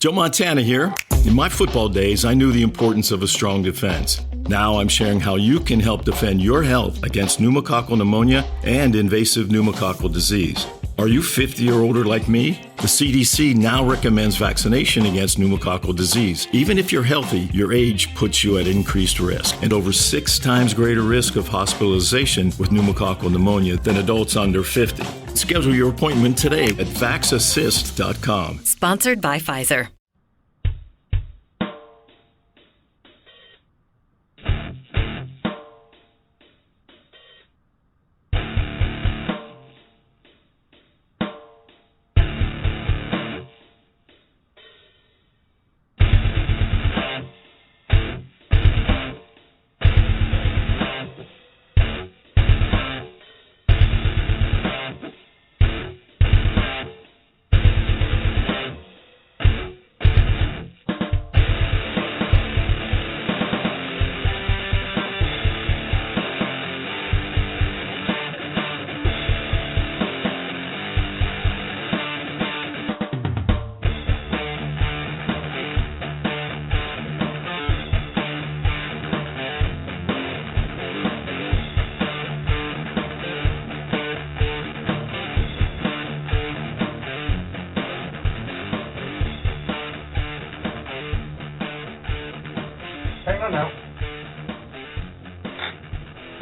Joe Montana here. In my football days, I knew the importance of a strong defense. Now I'm sharing how you can help defend your health against pneumococcal pneumonia and invasive pneumococcal disease. Are you 50 or older like me? The CDC now recommends vaccination against pneumococcal disease. Even if you're healthy, your age puts you at increased risk and over 6 times greater risk of hospitalization with pneumococcal pneumonia than adults under 50. Schedule your appointment today at vaxassist.com. Sponsored by Pfizer.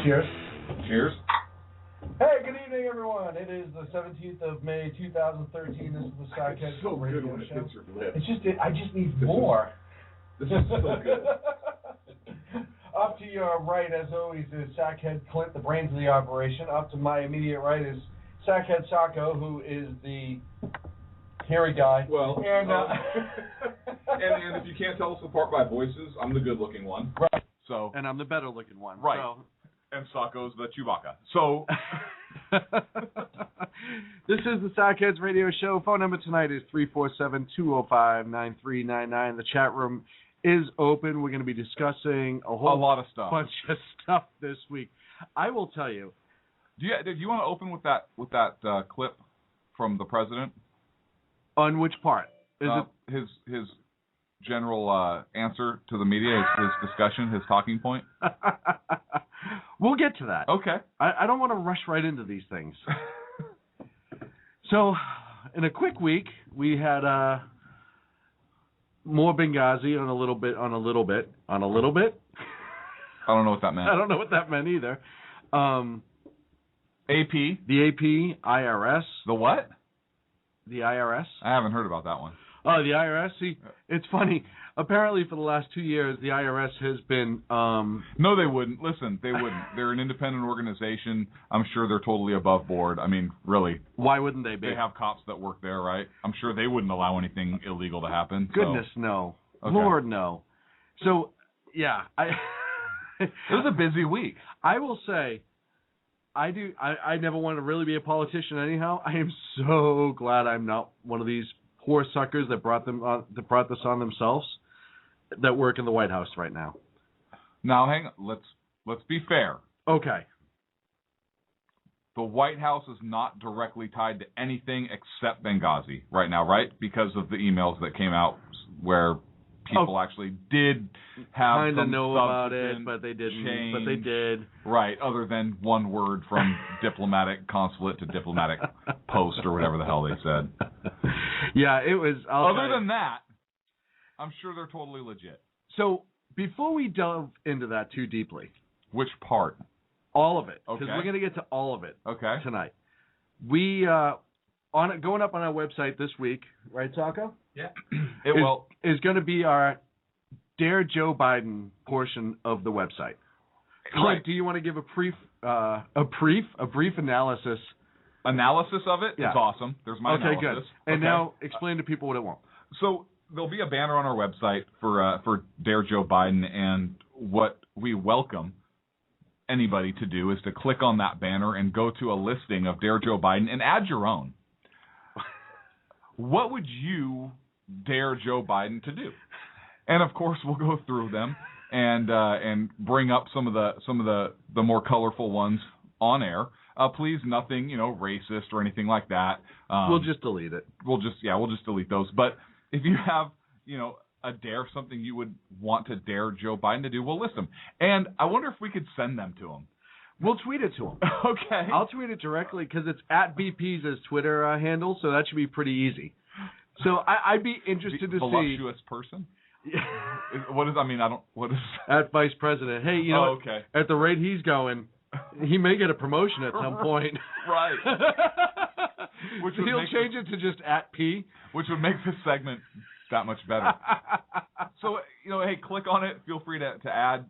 Cheers. Cheers. Hey, good evening, everyone. It is the 17th of May, 2013. This is the Sidekick so Radio good when it Show. hits your lips. It's just, I just need more. This is so good. Up to your right, as always, is Sackhead Clint, the brains of the operation. Up to my immediate right is Sackhead Sacco, who is the hairy guy. Well, and and if you can't tell us apart by voices, I'm the good-looking one. Right. So. And I'm the better-looking one. Right. So. And Sacco's the Chewbacca. So. This is the Sackheads Radio Show. Phone number tonight is 347-205-9399. The chat room is open. We're going to be discussing a lot of stuff. Bunch of stuff this week. I will tell you. Do you want to open with that clip from the president? On which part? Is it his general answer to the media, his discussion, his talking point? We'll get to that. Okay. I don't want to rush right into these things. So, in a quick week, we had more Benghazi on a little bit. I don't know what that meant. I don't know what that meant either. AP? The AP, IRS. The what? The IRS. I haven't heard about that one. Oh, the IRS? See, it's funny. Apparently, for the last 2 years, the IRS has been... No, they wouldn't. Listen, they wouldn't. They're an independent organization. I'm sure they're totally above board. I mean, really. Why wouldn't they be? They have cops that work there, right? I'm sure they wouldn't allow anything illegal to happen. Goodness, no. Okay. Lord, no. So, yeah. It was a busy week. I will say, I never wanted to really be a politician anyhow. I am so glad I'm not one of these poor suckers that brought this on themselves that work in the White House right now. Now, hang on. Let's be fair. Okay. The White House is not directly tied to anything except Benghazi right now, right? Because of the emails that came out where people actually did have kind of some know about it, but they didn't. Change. But they did. Right, other than one word from diplomatic consulate to diplomatic post or whatever the hell they said. Yeah, it was. Other than that, I'm sure they're totally legit. So before we delve into that too deeply. Which part? All of it. Because Okay. we're going to get to all of it tonight. We, going up on our website this week, right, Sacco? Yeah. Is going to be our Dare Joe Biden portion of the website. Right. Clint, do you want to give a brief analysis? Analysis of it? Yeah. It's awesome. There's my analysis. Okay, good. And now explain to people what it won't. So there'll be a banner on our website for Dare Joe Biden, and what we welcome anybody to do is to click on that banner and go to a listing of Dare Joe Biden and add your own. What would you dare Joe Biden to do? And of course, we'll go through them and bring up some of the more colorful ones on air. Please, nothing racist or anything like that. We'll just delete it. We'll just delete those. But if you have a dare, something you would want to dare Joe Biden to do, we'll list them. And I wonder if we could send them to him. We'll tweet it to him. Okay. I'll tweet it directly because it's at BP's as Twitter handle, so that should be pretty easy. So I'd be interested to see. Voluptuous person? What is? I mean, I don't. What is? At Vice President. Hey, okay. At the rate he's going, he may get a promotion at some point. Right. He'll change it to just at P, which would make this segment that much better. So hey, click on it. Feel free to add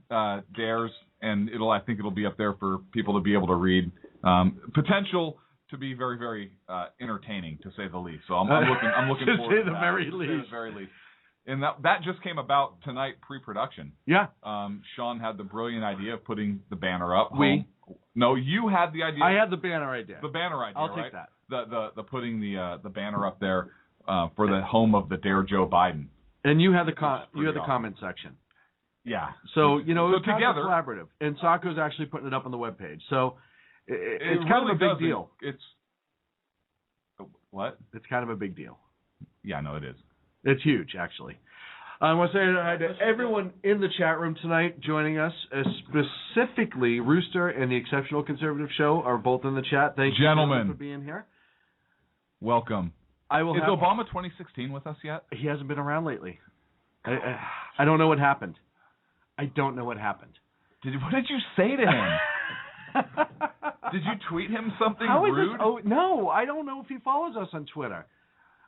dares, and I think it'll be up there for people to be able to read. Potential to be very, very entertaining, to say the least. So I'm looking to forward say to the that. very To least. say the very least. And that just came about tonight, pre-production. Yeah. Sean had the brilliant idea of putting the banner up. No, you had the idea. I had the banner idea. The banner idea. I'll right? take that. The putting the banner up there for the home of the Dare Joe Biden. And you had the comment section. Yeah. So it was kind together, of collaborative, and Sacco's actually putting it up on the webpage. So it's it kind really of a big deal. It's what? It's kind of a big deal. Yeah, no, it is. It's huge, actually. I want to say hi to everyone in the chat room tonight joining us, specifically Rooster and the Exceptional Conservative Show are both in the chat. Thank you, gentlemen, for being here. Welcome. Is Obama 2016 with us yet? He hasn't been around lately. I don't know what happened. I don't know what happened. What did you say to him? Did you tweet him something rude? No, I don't know if he follows us on Twitter.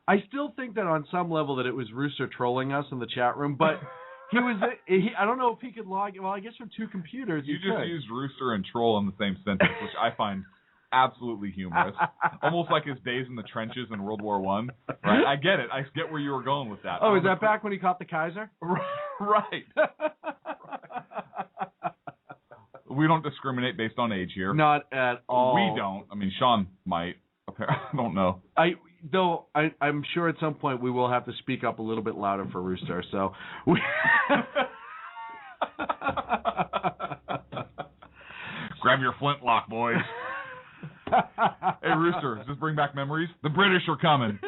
I still think that on some level that it was Rooster trolling us in the chat room, but he was. I don't know if he could log. Well, I guess from two computers. You just used Rooster and troll in the same sentence, which I find absolutely humorous. Almost like his days in the trenches in World War I. Right? I get it. I get where you were going with that. Oh, is that back when he caught the Kaiser? Right. We don't discriminate based on age here. Not at all. We don't. I mean, Sean might. I don't know. I'm sure at some point we will have to speak up a little bit louder for Rooster. So grab your flintlock, boys. Hey, Rooster, does this bring back memories? The British are coming.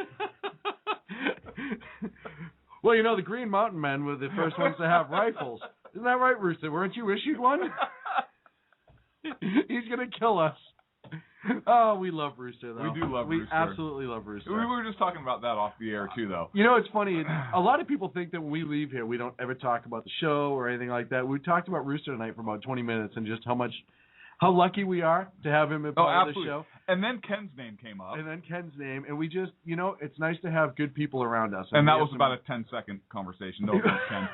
Well, the Green Mountain Men were the first ones to have rifles. Isn't that right, Rooster? Weren't you issued one? He's going to kill us. Oh, we love Rooster, though. We do love Rooster. We absolutely love Rooster. We were just talking about that off the air, too, though. It's funny. A lot of people think that when we leave here, we don't ever talk about the show or anything like that. We talked about Rooster tonight for about 20 minutes and just how lucky we are to have him as part of the show. And then Ken's name came up. And we just, it's nice to have good people around us. And that was about a 10-second conversation. No offense, Ken.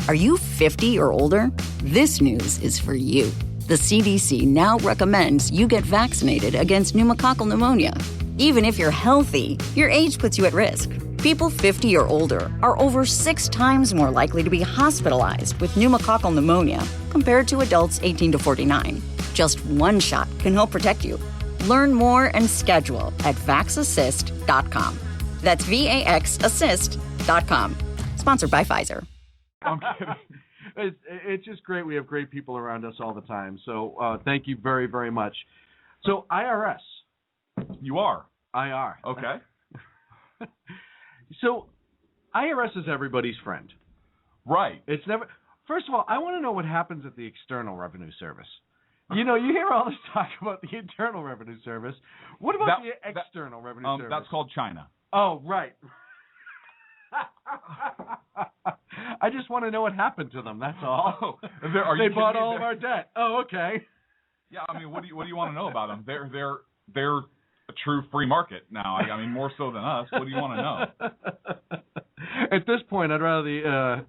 Are you 50 or older? This news is for you. The CDC now recommends you get vaccinated against pneumococcal pneumonia. Even if you're healthy, your age puts you at risk. People 50 or older are over 6 times more likely to be hospitalized with pneumococcal pneumonia compared to adults 18 to 49. Just one shot can help protect you. Learn more and schedule at vaxassist.com. That's VAXassist.com. Sponsored by Pfizer. I'm kidding. It's just great. We have great people around us all the time. So thank you very, very much. So IRS. You are? IR. Okay. So IRS is everybody's friend. Right. It's never. First of all, I want to know what happens at the External Revenue Service. You hear all this talk about the Internal Revenue Service. What about the External Revenue Service? That's called China. Oh, right. I just want to know what happened to them. That's all. They bought all of our debt. Oh, okay. Yeah, I mean, what do you want to know about them? They're a true free market now. I mean, more so than us. What do you want to know? At this point, I'd rather the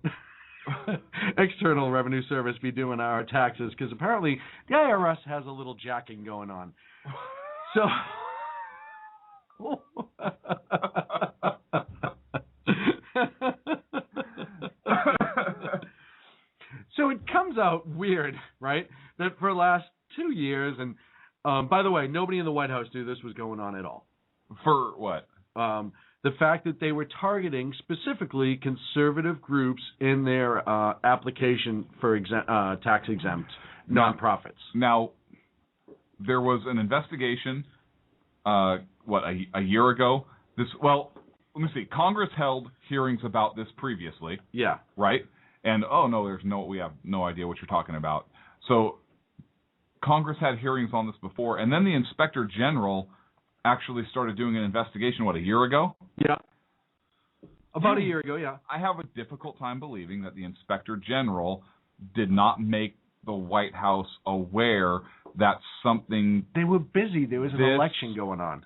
External Revenue Service be doing our taxes because apparently the IRS has a little jacking going on. So. So it comes out weird, right, that for the last 2 years, and by the way, nobody in the White House knew this was going on at all. For what? The fact that they were targeting specifically conservative groups in their application for tax-exempt nonprofits. Now, there was an investigation, a year ago? let me see. Congress held hearings about this previously, Yeah. right? And we have no idea what you're talking about. So Congress had hearings on this before, and then the Inspector General actually started doing an investigation, a year ago? Yeah. About a year ago, yeah. I have a difficult time believing that the Inspector General did not make the White House aware that something They were busy. There was an election going on.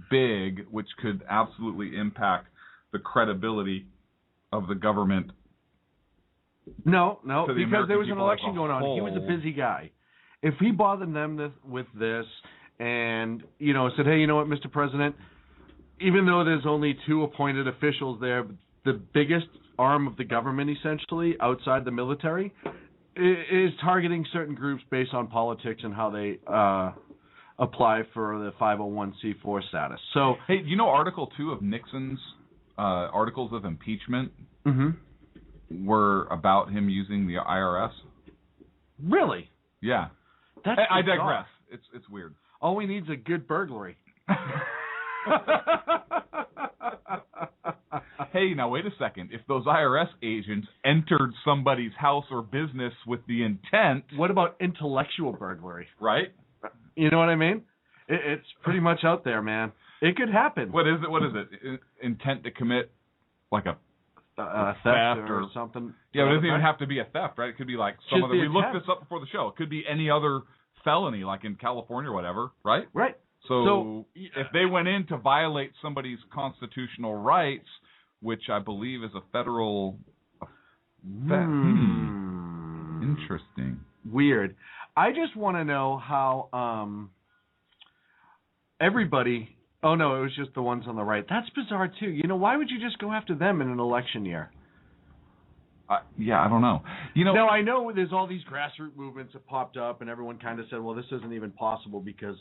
big, which could absolutely impact the credibility of the government. No, To the because there was an American people election as a going on. He was a whole. busy guy. If he bothered them with this and, said, hey, you know what, Mr. President, even though there's only 2 appointed officials there, the biggest arm of the government, essentially, outside the military, is targeting certain groups based on politics and how they apply for the 501c4 status. So, Hey, do you know Article 2 of Nixon's articles of impeachment were about him using the IRS? Really? Yeah. That's I bizarre. digress. It's weird. All we need is a good burglary. Hey, now wait a second. If those IRS agents entered somebody's house or business with the intent, What about intellectual burglary? right? You know what I mean? It's pretty much out there, man. It could happen. What is it? Intent to commit like a Theft or or something. Yeah, but it doesn't even have to be a theft, right? It could be like some Just other. the We looked attempt. this up before the show. It could be any other felony, like in California or whatever, right? Right. So if they went in to violate somebody's constitutional rights, which I believe is a federal interesting. Weird. I just want to know how everybody. Oh no, it was just the ones on the right. That's bizarre too. Why would you just go after them in an election year? Yeah, I don't know. Now I know there's all these grassroots movements that popped up, and everyone kind of said, "Well, this isn't even possible because."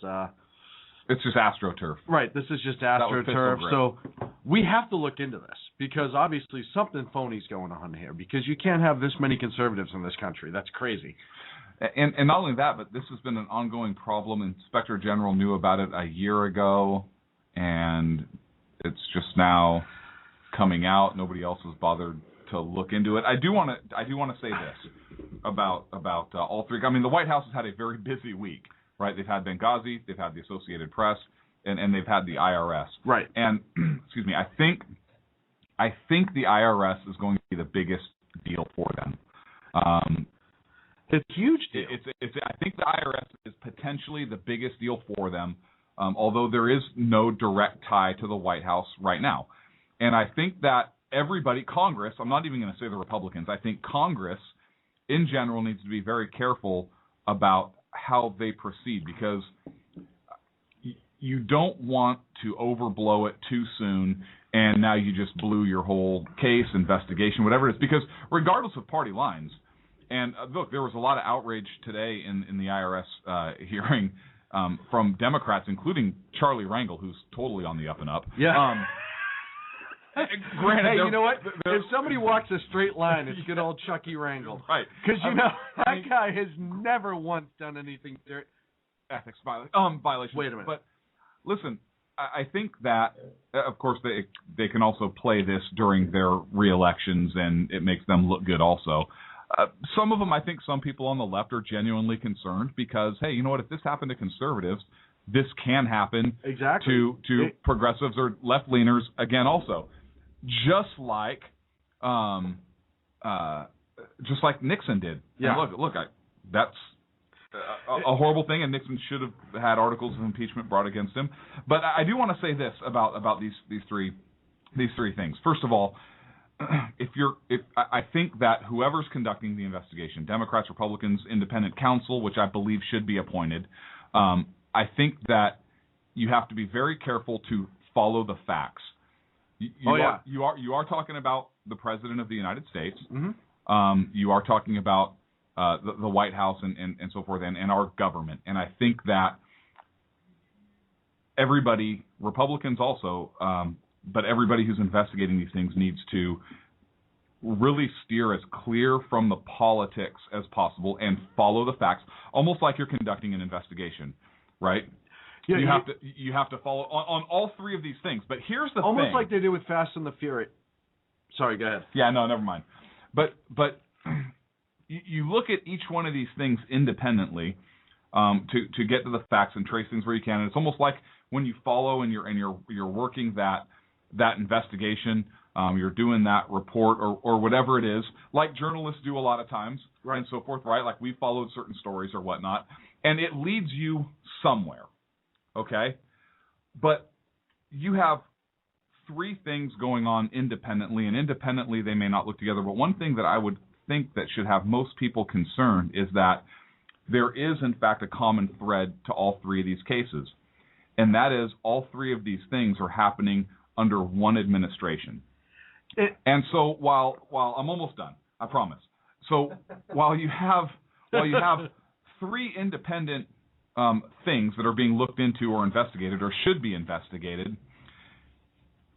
It's just AstroTurf. Right, this is just was AstroTurf. Pistol So we have to look into this because obviously something phony's going on here because you can't have this many conservatives in this country. That's crazy. And not only that, but this has been an ongoing problem. Inspector General knew about it a year ago, and it's just now coming out. Nobody else has bothered to look into it. I do want to say this about all three. I mean, the White House has had a very busy week, right? They've had Benghazi, they've had the Associated Press, and they've had the IRS. Right. And excuse me, I think the IRS is going to be the biggest deal for them. It's a huge deal. I think the IRS is potentially the biggest deal for them, although there is no direct tie to the White House right now. And I think that Congress, I'm not even going to say the Republicans, I think Congress in general needs to be very careful about how they proceed because you don't want to overblow it too soon and now you just blew your whole case, investigation, whatever it is, because regardless of party lines, and look, there was a lot of outrage today in the IRS hearing from Democrats, including Charlie Rangel, who's totally on the up and up. Yeah. Granted, hey, you know what? If somebody walks a straight line, it's good old Chucky Rangel. Right. Because, that guy has never once done anything ethics violation. Wait a minute. But listen, I think that, of course, they can also play this during their re-elections, and it makes them look good also. Some of them, I think some people on the left are genuinely concerned because, hey, you know what? If this happened to conservatives, this can happen exactly to progressives or left-leaners again also. Just like Nixon did. Yeah. And look, that's a horrible thing, and Nixon should have had articles of impeachment brought against him. But I do want to say this about these three things. First of all, I think that whoever's conducting the investigation, Democrats, Republicans, independent counsel, which I believe should be appointed, I think that you have to be very careful to follow the facts. You are talking about the President of the United States. Mm-hmm. You are talking about the White House and so forth, and our government. And I think that everybody, Republicans also, but everybody who's investigating these things needs to really steer as clear from the politics as possible and follow the facts, almost like you're conducting an investigation, right? Yeah, you have to follow on all three of these things. But here's the almost thing. like they did with Fast and the Furious. Sorry, go ahead. Yeah, no, never mind. But you look at each one of these things independently to get to the facts and trace things where you can. And it's almost like when you follow and you're working that investigation, you're doing that report or whatever it is, like journalists do a lot of times, right, and so forth, right? Like we followed certain stories or whatnot, and it leads you somewhere, okay? But you have three things going on independently, and independently they may not look together, but one thing that I would think that should have most people concerned is that there is, in fact, a common thread to all three of these cases, and that is all three of these things are happening under one administration. And so while I'm almost done, I promise. So while you have three independent things that are being looked into or investigated or should be investigated,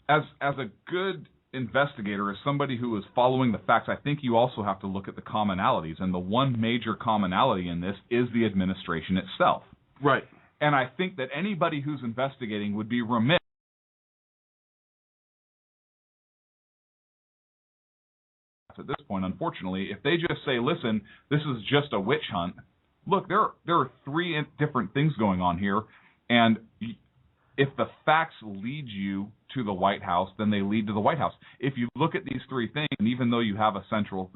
as a good investigator, as somebody who is following the facts, I think you also have to look at the commonalities. And the one major commonality in this is the administration itself. Right. And I think that anybody who's investigating would be remiss at this point, unfortunately, if they just say, listen, this is just a witch hunt. Look, there are three different things going on here, and if the facts lead you to the White House, then they lead to the White House. If you look at these three things, and even though you have a central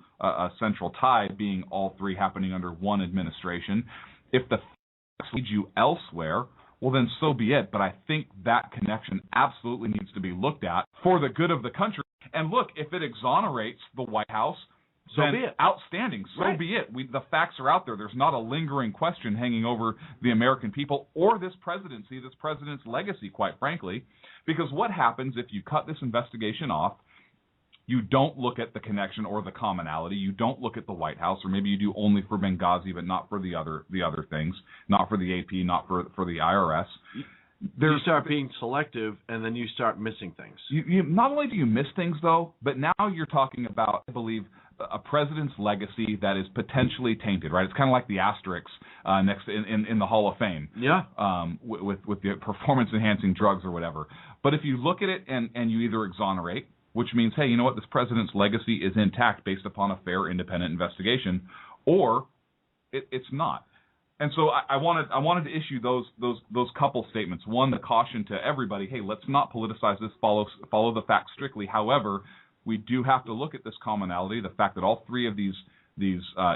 tie being all three happening under one administration, if the facts lead you elsewhere, well, then so be it. But I think that connection absolutely needs to be looked at for the good of the country. And look, if it exonerates the White House, so then be it. Outstanding. So right. be it. The facts are out there. There's not a lingering question hanging over the American people or this presidency, this president's legacy, quite frankly. Because what happens if you cut this investigation off, you don't look at the connection or the commonality, you don't look at the White House, or maybe you do only for Benghazi but not for the other things, not for the AP, not for the IRS. You start being selective, and then you start missing things. You not only do you miss things, though, but now you're talking about, I believe, a president's legacy that is potentially tainted, right? It's kind of like the asterisks next in the Hall of Fame. Yeah. With the performance-enhancing drugs or whatever. But if you look at it and you either exonerate, which means, hey, you know what, this president's legacy is intact based upon a fair, independent investigation, or it's not. And so I wanted to issue those couple statements. One, the caution to everybody: hey, let's not politicize this. Follow the facts strictly. However, we do have to look at this commonality, the fact that all three of these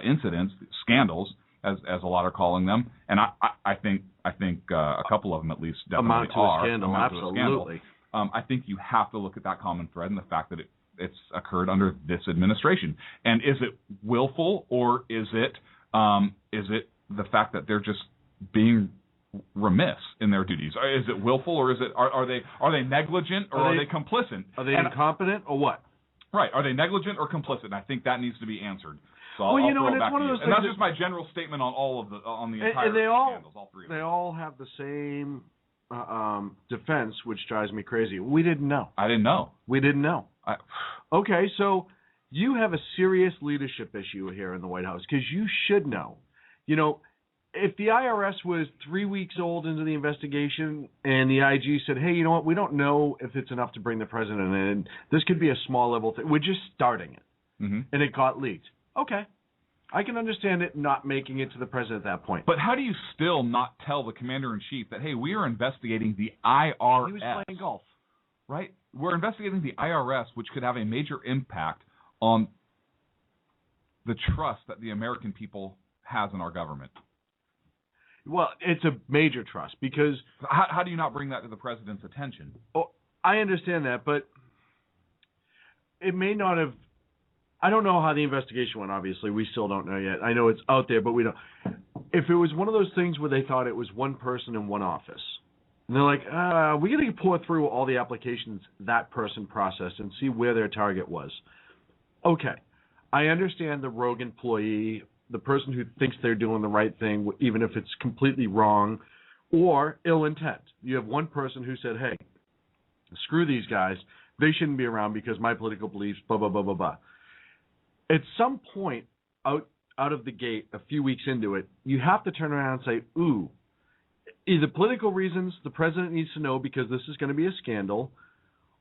incidents, scandals, as a lot are calling them, and I think a couple of them at least definitely amount to a scandal. Absolutely. I think you have to look at that common thread and the fact that it's occurred under this administration. And is it willful, or is it the fact that they're just being remiss in their duties? Is it willful, or are they negligent, or are they complicit? Are they incompetent, or what? Right. Are they negligent or complicit? And I think that needs to be answered. So well, I'll you know, throw and it back it's one to of you. those And things that's just my general statement on the entire and they all, scandals, all three of them. They all have the same defense, which drives me crazy. We didn't know. I didn't know. We didn't know. Okay, so you have a serious leadership issue here in the White House, because you should know. You know, if the IRS was 3 weeks old into the investigation and the IG said, hey, you know what, we don't know if it's enough to bring the president in, this could be a small level thing, we're just starting it, and it got leaked. Okay. I can understand it not making it to the president at that point. But how do you still not tell the commander-in-chief that, hey, we are investigating the IRS? He was playing golf. Right? We're investigating the IRS, which could have a major impact on the trust that the American people has in our government. Well, it's a major trust, because... How do you not bring that to the president's attention? Oh, I understand that, but it may not have... I don't know how the investigation went, obviously. We still don't know yet. I know it's out there, but we don't. If it was one of those things where they thought it was one person in one office, and they're like, we're going to pour through all the applications that person processed and see where their target was. Okay. I understand the rogue employee, the person who thinks they're doing the right thing, even if it's completely wrong, or ill intent. You have one person who said, hey, screw these guys. They shouldn't be around because my political beliefs, blah, blah, blah, blah, blah. At some point, out of the gate, a few weeks into it, you have to turn around and say, ooh, either political reasons the president needs to know because this is going to be a scandal,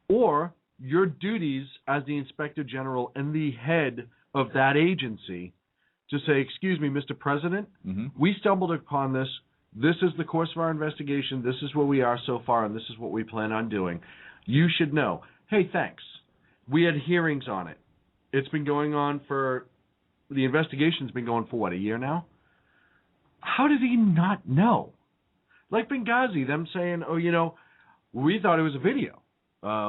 or your duties as the inspector general and the head of that agency to say, excuse me, Mr. President, we stumbled upon this. This is the course of our investigation. This is where we are so far, and this is what we plan on doing. You should know. Hey, thanks. We had hearings on it. It's been going on the investigation's been going for, what, a year now? How did he not know? Like Benghazi, them saying, oh, we thought it was a video.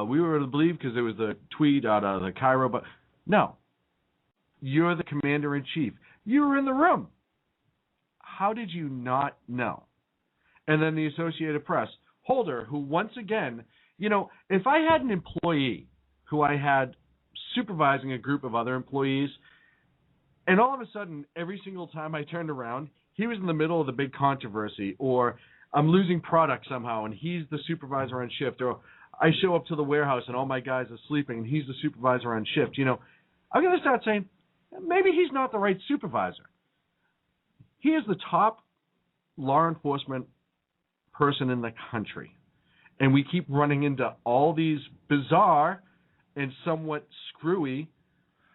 We were to believe because there was the tweet out of the Cairo, but no. You're the commander-in-chief. You were in the room. How did you not know? And then the Associated Press, Holder, who once again, if I had an employee who I had supervising a group of other employees, and all of a sudden, every single time I turned around, he was in the middle of the big controversy, or I'm losing product somehow, and he's the supervisor on shift, or I show up to the warehouse and all my guys are sleeping, and he's the supervisor on shift. I'm going to start saying, maybe he's not the right supervisor. He is the top law enforcement person in the country, and we keep running into all these bizarre and somewhat screwy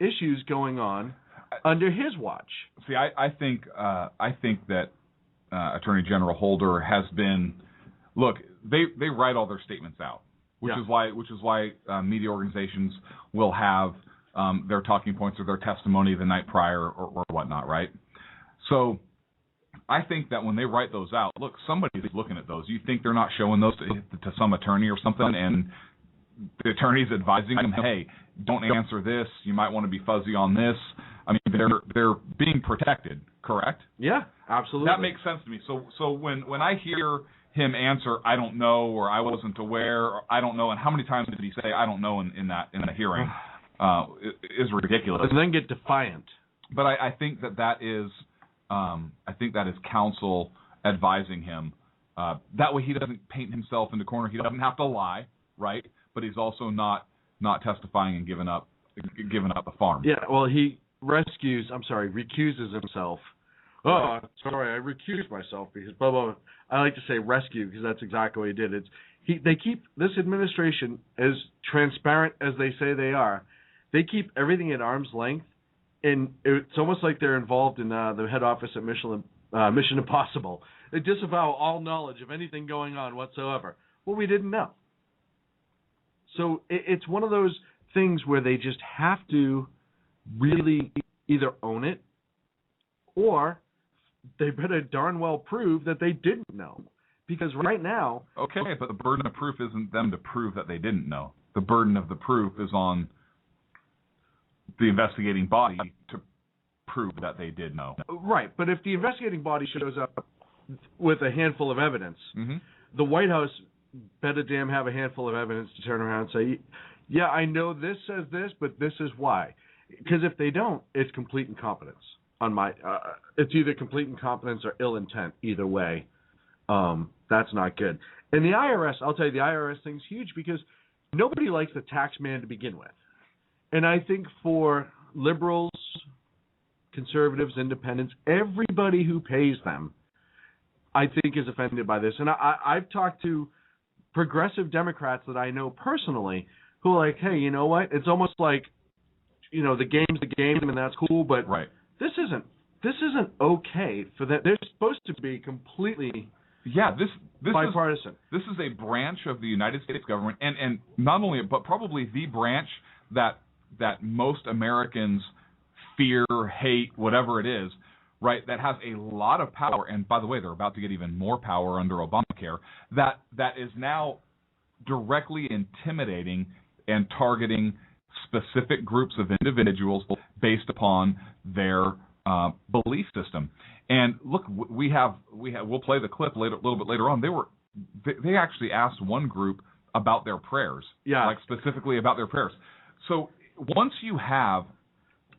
issues going on under his watch. See, I think that Attorney General Holder has been. Look, they write all their statements out, which is why media organizations will have their talking points or their testimony the night prior or whatnot, right? So I think that when they write those out, look, somebody's looking at those. You think they're not showing those to some attorney or something, and the attorney's advising them, hey, don't answer this. You might want to be fuzzy on this. I mean, they're being protected, correct? Yeah, absolutely. That makes sense to me. So when I hear him answer, I don't know, or I wasn't aware, or I don't know, and how many times did he say I don't know in the hearing, is ridiculous. And then get defiant. But I think that is counsel advising him. That way he doesn't paint himself in the corner. He doesn't have to lie, right? But he's also not testifying and giving up the farm. Yeah, well, he recuses himself. Oh, sorry, I recused myself because blah, blah, blah. I like to say rescue because that's exactly what he did. They keep this administration as transparent as they say they are. They keep everything at arm's length, and it's almost like they're involved in the head office at Mission Impossible. They disavow all knowledge of anything going on whatsoever. Well, we didn't know. So it's one of those things where they just have to really either own it or they better darn well prove that they didn't know. Because right now... Okay, but the burden of proof isn't them to prove that they didn't know. The burden of the proof is on the investigating body to prove that they did know. Right, but if the investigating body shows up with a handful of evidence, the White House better damn have a handful of evidence to turn around and say, yeah, I know this says this, but this is why. Because if they don't, it's complete incompetence. It's either complete incompetence or ill intent. Either way, that's not good. And the IRS, I'll tell you, the IRS thing's huge because nobody likes the tax man to begin with. And I think for liberals, conservatives, independents, everybody who pays them, I think is offended by this. And I've talked to progressive Democrats that I know personally who are like, hey, you know what? It's almost like, the game's the game and that's cool, but this isn't okay for that. They're supposed to be completely this bipartisan. This is a branch of the United States government, and not only, but probably the branch that most Americans fear, hate, whatever it is, right, that has a lot of power. And by the way, they're about to get even more power under Obamacare, that is now directly intimidating and targeting specific groups of individuals based upon their belief system. And look, we'll play the clip a little bit later on. They actually asked one group about their prayers, like specifically about their prayers. So once you have,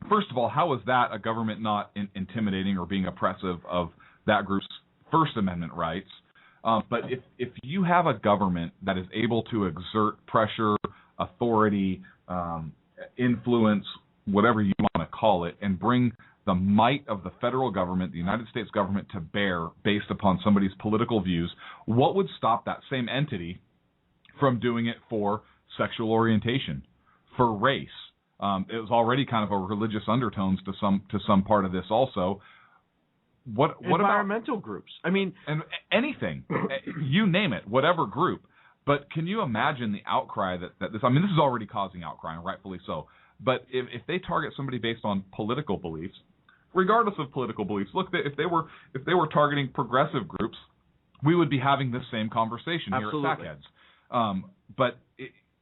first of all, how is that a government not intimidating or being oppressive of that group's First Amendment rights? But if you have a government that is able to exert pressure, authority, influence, whatever you want to call it, and bring the might of the federal government, the United States government, to bear based upon somebody's political views, what would stop that same entity from doing it for sexual orientation, for race? It was already kind of a religious undertones to some part of this also. What environmental groups? I mean, and anything, you name it, whatever group. But can you imagine the outcry that this? I mean, this is already causing outcry, and rightfully so. But if they target somebody based on political beliefs, regardless of political beliefs, look, if they were targeting progressive groups, we would be having this same conversation Absolutely. here at Sackheads. But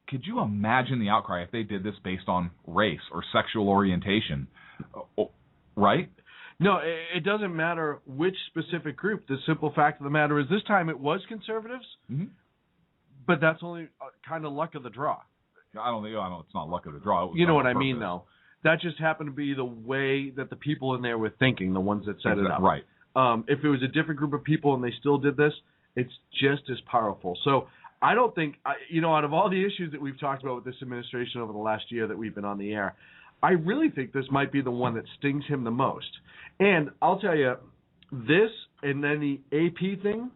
could you imagine the outcry if they did this based on race or sexual orientation, right? No, it doesn't matter which specific group. The simple fact of the matter is this time it was conservatives, but that's only kind of luck of the draw. I don't know. It's not luck of the draw. You know what I mean, though. That just happened to be the way that the people in there were thinking, the ones that set it up. Right. If it was a different group of people and they still did this, it's just as powerful. So I don't think, out of all the issues that we've talked about with this administration over the last year that we've been on the air, I really think this might be the one that stings him the most. And I'll tell you, this and then the AP thing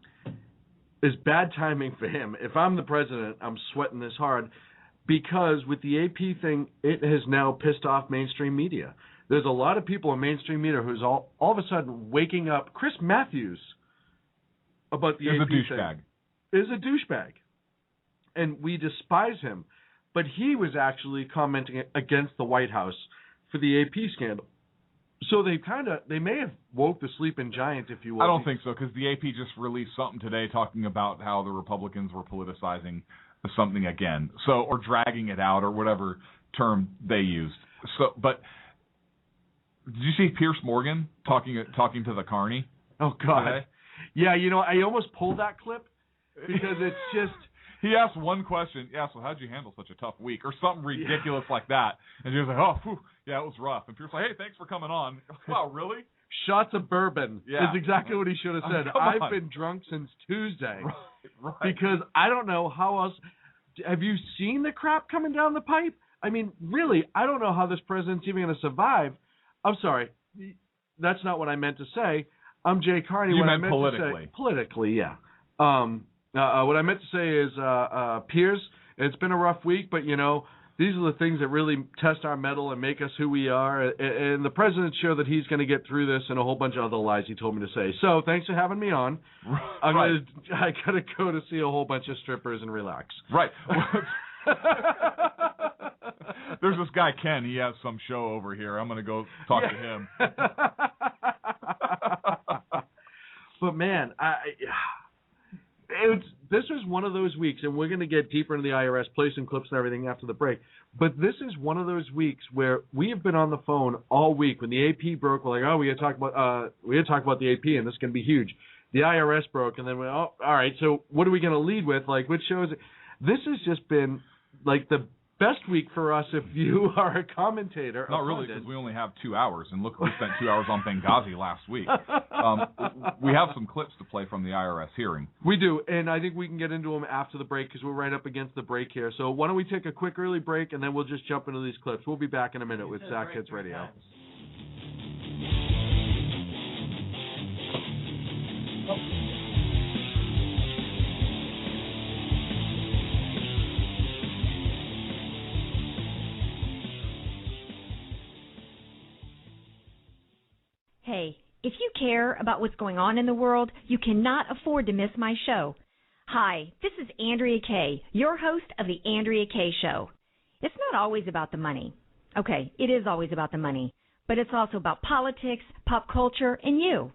is bad timing for him. If I'm the president, I'm sweating this hard because with the AP thing, it has now pissed off mainstream media. There's a lot of people in mainstream media who's all of a sudden waking up. Chris Matthews about the AP thing is a douchebag. And we despise him. But he was actually commenting against the White House for the AP scandal. So they may have woke the sleeping giant, if you will. I don't think so, because the AP just released something today talking about how the Republicans were politicizing something again, or dragging it out, or whatever term they used. So, but did you see Piers Morgan talking to the Carney? Oh God, today? Yeah. I almost pulled that clip because it's just. He asked one question. Yeah, so how'd you handle such a tough week? Or something ridiculous like that. And he was like, oh, whew, yeah, it was rough. And Pierce was like, hey, thanks for coming on. Wow, really? Shots of bourbon is exactly what he should have said. I've been drunk since Tuesday. Right. Because I don't know how else. Have you seen the crap coming down the pipe? I mean, really, I don't know how this president's even going to survive. I'm sorry. That's not what I meant to say. I'm Jay Carney. You meant politically. Politically, yeah. What I meant to say is, Piers, it's been a rough week, but, these are the things that really test our mettle and make us who we are. And the president's sure that he's going to get through this and a whole bunch of other lies he told me to say. So thanks for having me on. I got to go to see a whole bunch of strippers and relax. Right. There's this guy, Ken. He has some show over here. I'm going to go talk to him. But, man, this was one of those weeks, and we're going to get deeper into the IRS, play some clips and everything after the break. But this is one of those weeks where we have been on the phone all week. When the AP broke, we're like, oh, we got to talk about the AP, and this is going to be huge. The IRS broke, and then we, all right. So what are we going to lead with? Like, which shows? This has just been like the best week for us if you are a commentator. Not really, because we only have 2 hours, and look, we spent 2 hours on Benghazi last week. We have some clips to play from the IRS hearing. We do, and I think we can get into them after the break because we're right up against the break here. So why don't we take a quick early break, and then we'll just jump into these clips. We'll be back in a minute with Sackheads Radio. Hey, if you care about what's going on in the world, you cannot afford to miss my show. Hi, this is Andrea Kaye, your host of The Andrea Kaye Show. It's not always about the money. Okay, it is always about the money, but it's also about politics, pop culture, and you.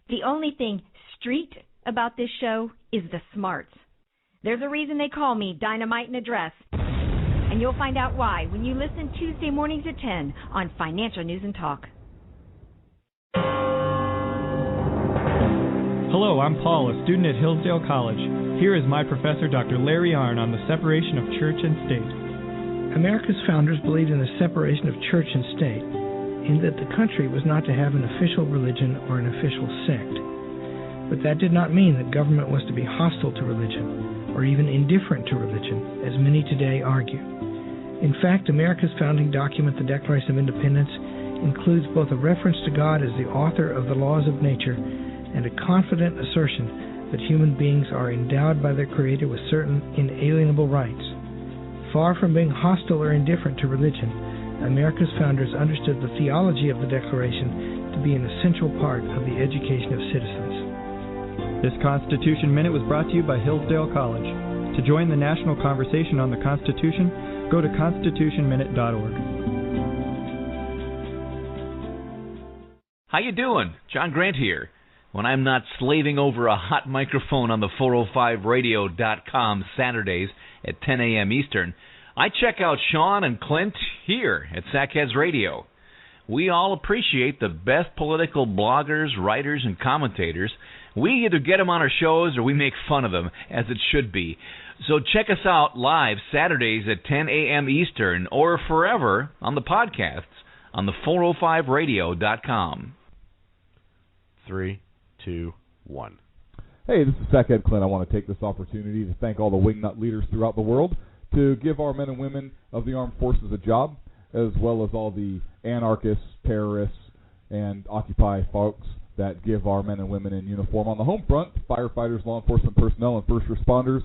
The only thing street about this show is the smarts. There's a reason they call me Dynamite in a Dress, and you'll find out why when you listen Tuesday mornings at 10 on Financial News and Talk. Hello, I'm Paul, a student at Hillsdale College. Here is my professor, Dr. Larry Arnn, on the separation of church and state. America's founders believed in the separation of church and state, in that the country was not to have an official religion or an official sect. But that did not mean that government was to be hostile to religion, or even indifferent to religion, as many today argue. In fact, America's founding document, the Declaration of Independence, includes both a reference to God as the author of the laws of nature and a confident assertion that human beings are endowed by their Creator with certain inalienable rights. Far from being hostile or indifferent to religion, America's founders understood the theology of the Declaration to be an essential part of the education of citizens. This Constitution Minute was brought to you by Hillsdale College. To join the national conversation on the Constitution, go to constitutionminute.org. How you doing? John Grant here. When I'm not slaving over a hot microphone on the 405radio.com Saturdays at 10 a.m. Eastern, I check out Sean and Clint here at Sackheads Radio. We all appreciate the best political bloggers, writers, and commentators. We either get them on our shows or we make fun of them, as it should be. So check us out live Saturdays at 10 a.m. Eastern or forever on the podcasts on the 405radio.com. 3, 2, 1. Hey, this is Sackhead Clint. I want to take this opportunity to thank all the wingnut leaders throughout the world to give our men and women of the armed forces a job, as well as all the anarchists, terrorists, and Occupy folks that give our men and women in uniform on the home front, firefighters, law enforcement personnel, and first responders,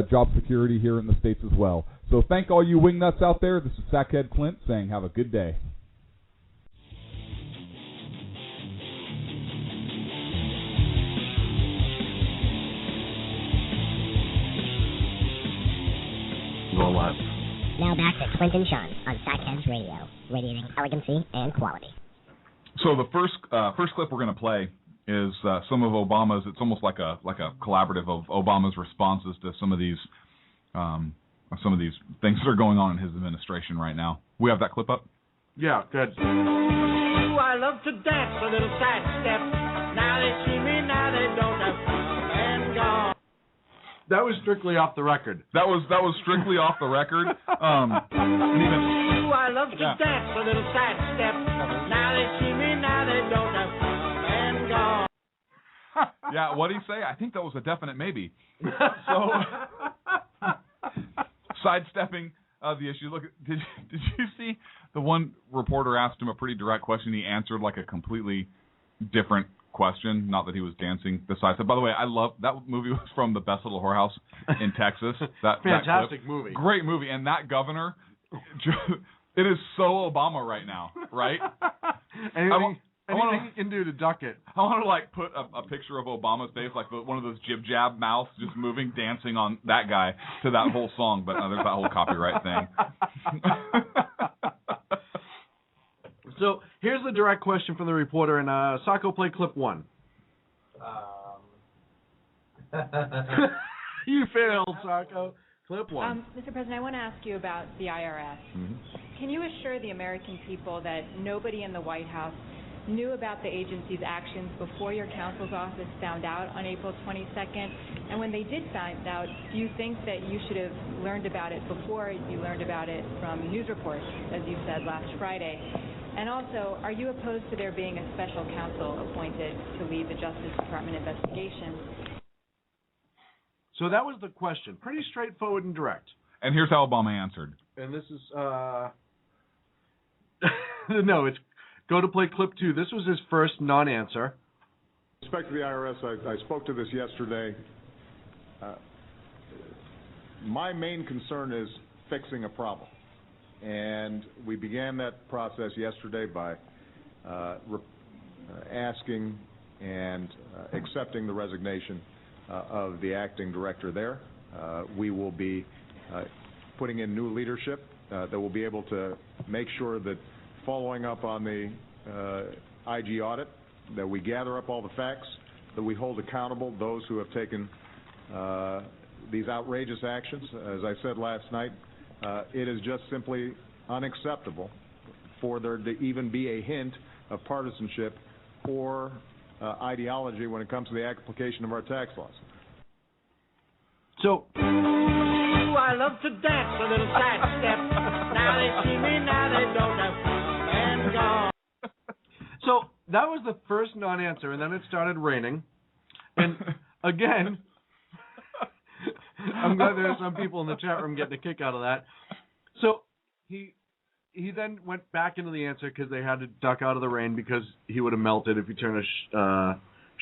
job security here in the States as well. So thank all you wingnuts out there. This is Sackhead Clint saying have a good day. Go live. Now back to Clint and Sean on Sackheads Radio, radiating elegancy and quality. So the first clip we're going to play is some of Obama's. It's almost like a collaborative of Obama's responses to some of these things that are going on in his administration right now. We have that clip up? Yeah, good. Ooh, I love to dance a little side step. Now they see me, now they don't have and gone. That was strictly off the record. That was strictly off the record. Ooh, I love to dance a little side step. Now they see me, now they don't have and gone. Yeah, what did he say? I think that was a definite maybe. So, sidestepping the issue. Look, did you see the one reporter asked him a pretty direct question? He answered like a completely different question. Not that he was dancing besides that. By the way, I love that movie. Was from The Best Little Whorehouse in Texas. Fantastic that movie. Great movie. And that governor, it is so Obama right now, right? Anything you can do to duck it. I want to like put a picture of Obama's face, like one of those jib jab mouths, just moving, dancing on that guy to that whole song. But there's that whole copyright thing. So here's the direct question from the reporter, and Sacco, play clip 1. You failed, Sacco. Clip 1. Mr. President, I want to ask you about the IRS. Mm-hmm. Can you assure the American people that nobody in the White House knew about the agency's actions before your counsel's office found out on April 22nd? And when they did find out, do you think that you should have learned about it before you learned about it from news reports, as you said last Friday? And also, are you opposed to there being a special counsel appointed to lead the Justice Department investigation? So that was the question. Pretty straightforward and direct. And here's how Obama answered. And this is, no, it's, go to play clip 2. This was his first non-answer. With respect to the IRS, I spoke to this yesterday. My main concern is fixing a problem. And we began that process yesterday by asking and accepting the resignation of the acting director there. We will be putting in new leadership that will be able to make sure that following up on the IG audit, that we gather up all the facts, that we hold accountable those who have taken these outrageous actions. As I said last night, it is just simply unacceptable for there to even be a hint of partisanship or ideology when it comes to the application of our tax laws. So, ooh, I love to dance a little side step. Now they see me, now they don't have and gone. So that was the first non-answer, and then it started raining. And again, I'm glad there are some people in the chat room getting a kick out of that. So he he then went back into the answer because they had to duck out of the rain because he would have melted if you turn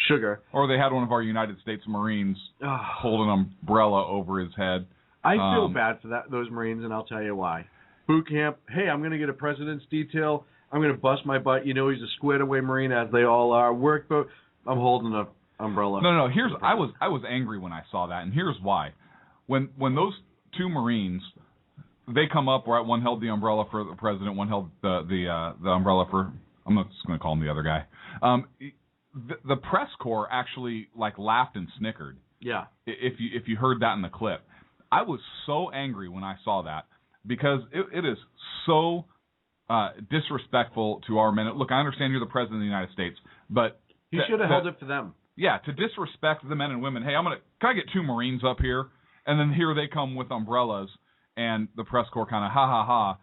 sugar. Or they had one of our United States Marines hold an umbrella over his head. I feel bad for those Marines, and I'll tell you why. Boot camp, hey, I'm going to get a president's detail. I'm going to bust my butt. You know he's a squared away Marine, as they all are. Workboat, I'm holding an umbrella. No. I was angry when I saw that, and here's why. When those two Marines, they come up, right? One held the umbrella for the president, one held the umbrella for. I'm not just going to call him the other guy. The press corps actually laughed and snickered. Yeah. If you heard that in the clip, I was so angry when I saw that because it is so disrespectful to our men. Look, I understand you're the president of the United States, but he should have held it for them. Yeah, to disrespect the men and women. Hey, can I get two Marines up here? And then here they come with umbrellas, and the press corps kind of ha.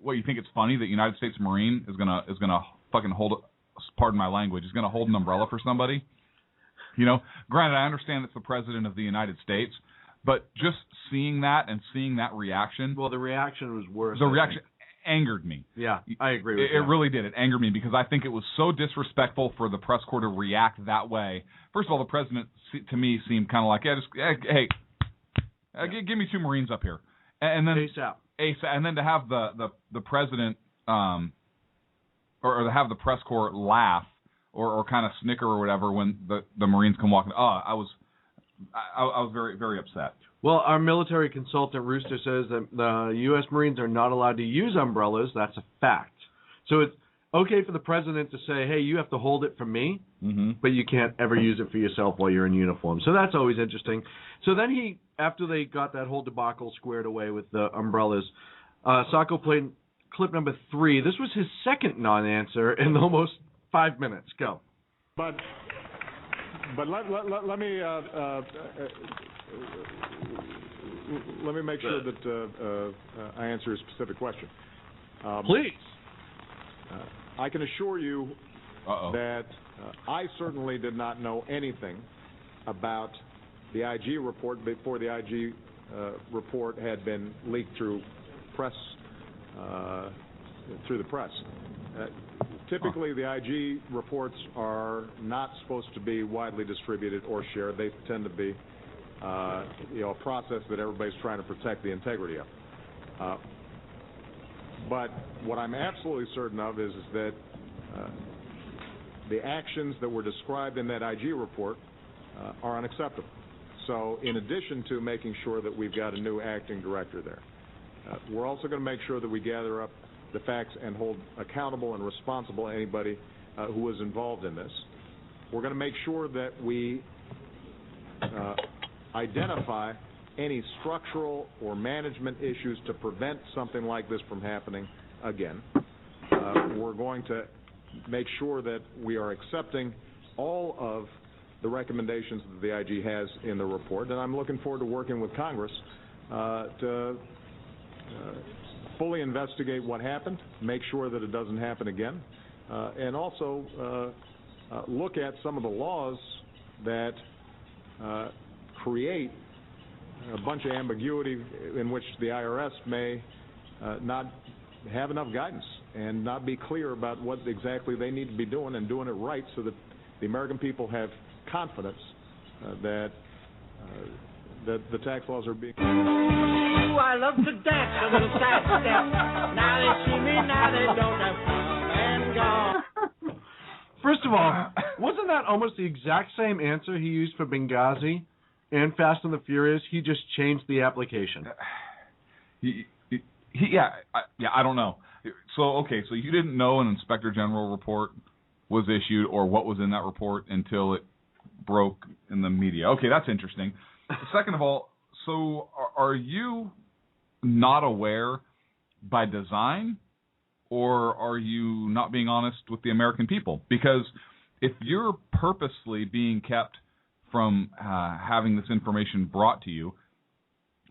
What, you think it's funny that United States Marine is gonna fucking hold? Pardon my language. Is gonna hold an umbrella for somebody? You know, granted, I understand it's the president of the United States, but just seeing that and seeing that reaction. Well, the reaction was worse. The reaction angered me. Yeah, I agree with you. It really did. It angered me because I think it was so disrespectful for the press corps to react that way. First of all, the president, to me, seemed kind of like, give me two Marines up here. And then ASAP. And then to have the president or to have the press corps laugh or kind of snicker or whatever when the Marines come walking. I was very, very upset. Well, our military consultant Rooster says that the U.S. Marines are not allowed to use umbrellas. That's a fact. So it's okay for the president to say, hey, you have to hold it for me, but you can't ever use it for yourself while you're in uniform. So that's always interesting. So then after they got that whole debacle squared away with the umbrellas, Sacco played clip number 3. This was his second non-answer in almost 5 minutes. Go. But let me make sure that I answer a specific question. Please. I can assure you that I certainly did not know anything about the IG report before the IG report had been leaked through the press. Typically, the IG reports are not supposed to be widely distributed or shared. They tend to be, a process that everybody's trying to protect the integrity of. But what I'm absolutely certain of is that the actions that were described in that IG report are unacceptable. So, in addition to making sure that we've got a new acting director there, we're also going to make sure that we gather up the facts and hold accountable and responsible anybody who was involved in this. We're going to make sure that we identify any structural or management issues to prevent something like this from happening again. We're going to make sure that we are accepting all of the recommendations that the IG has in the report, and I'm looking forward to working with Congress to fully investigate what happened, make sure that it doesn't happen again, and also look at some of the laws that create a bunch of ambiguity in which the IRS may not have enough guidance and not be clear about what exactly they need to be doing and doing it right so that the American people have confidence that the tax laws are being... Ooh, I love to dance a little side step. Now they see me, now they don't have and go. First of all, wasn't that almost the exact same answer he used for Benghazi and Fast and the Furious? He just changed the application. I don't know. So you didn't know an Inspector General report was issued or what was in that report until it broke in the media. Okay, that's interesting. Second of all, so are you not aware by design, or are you not being honest with the American people? Because if you're purposely being kept from having this information brought to you,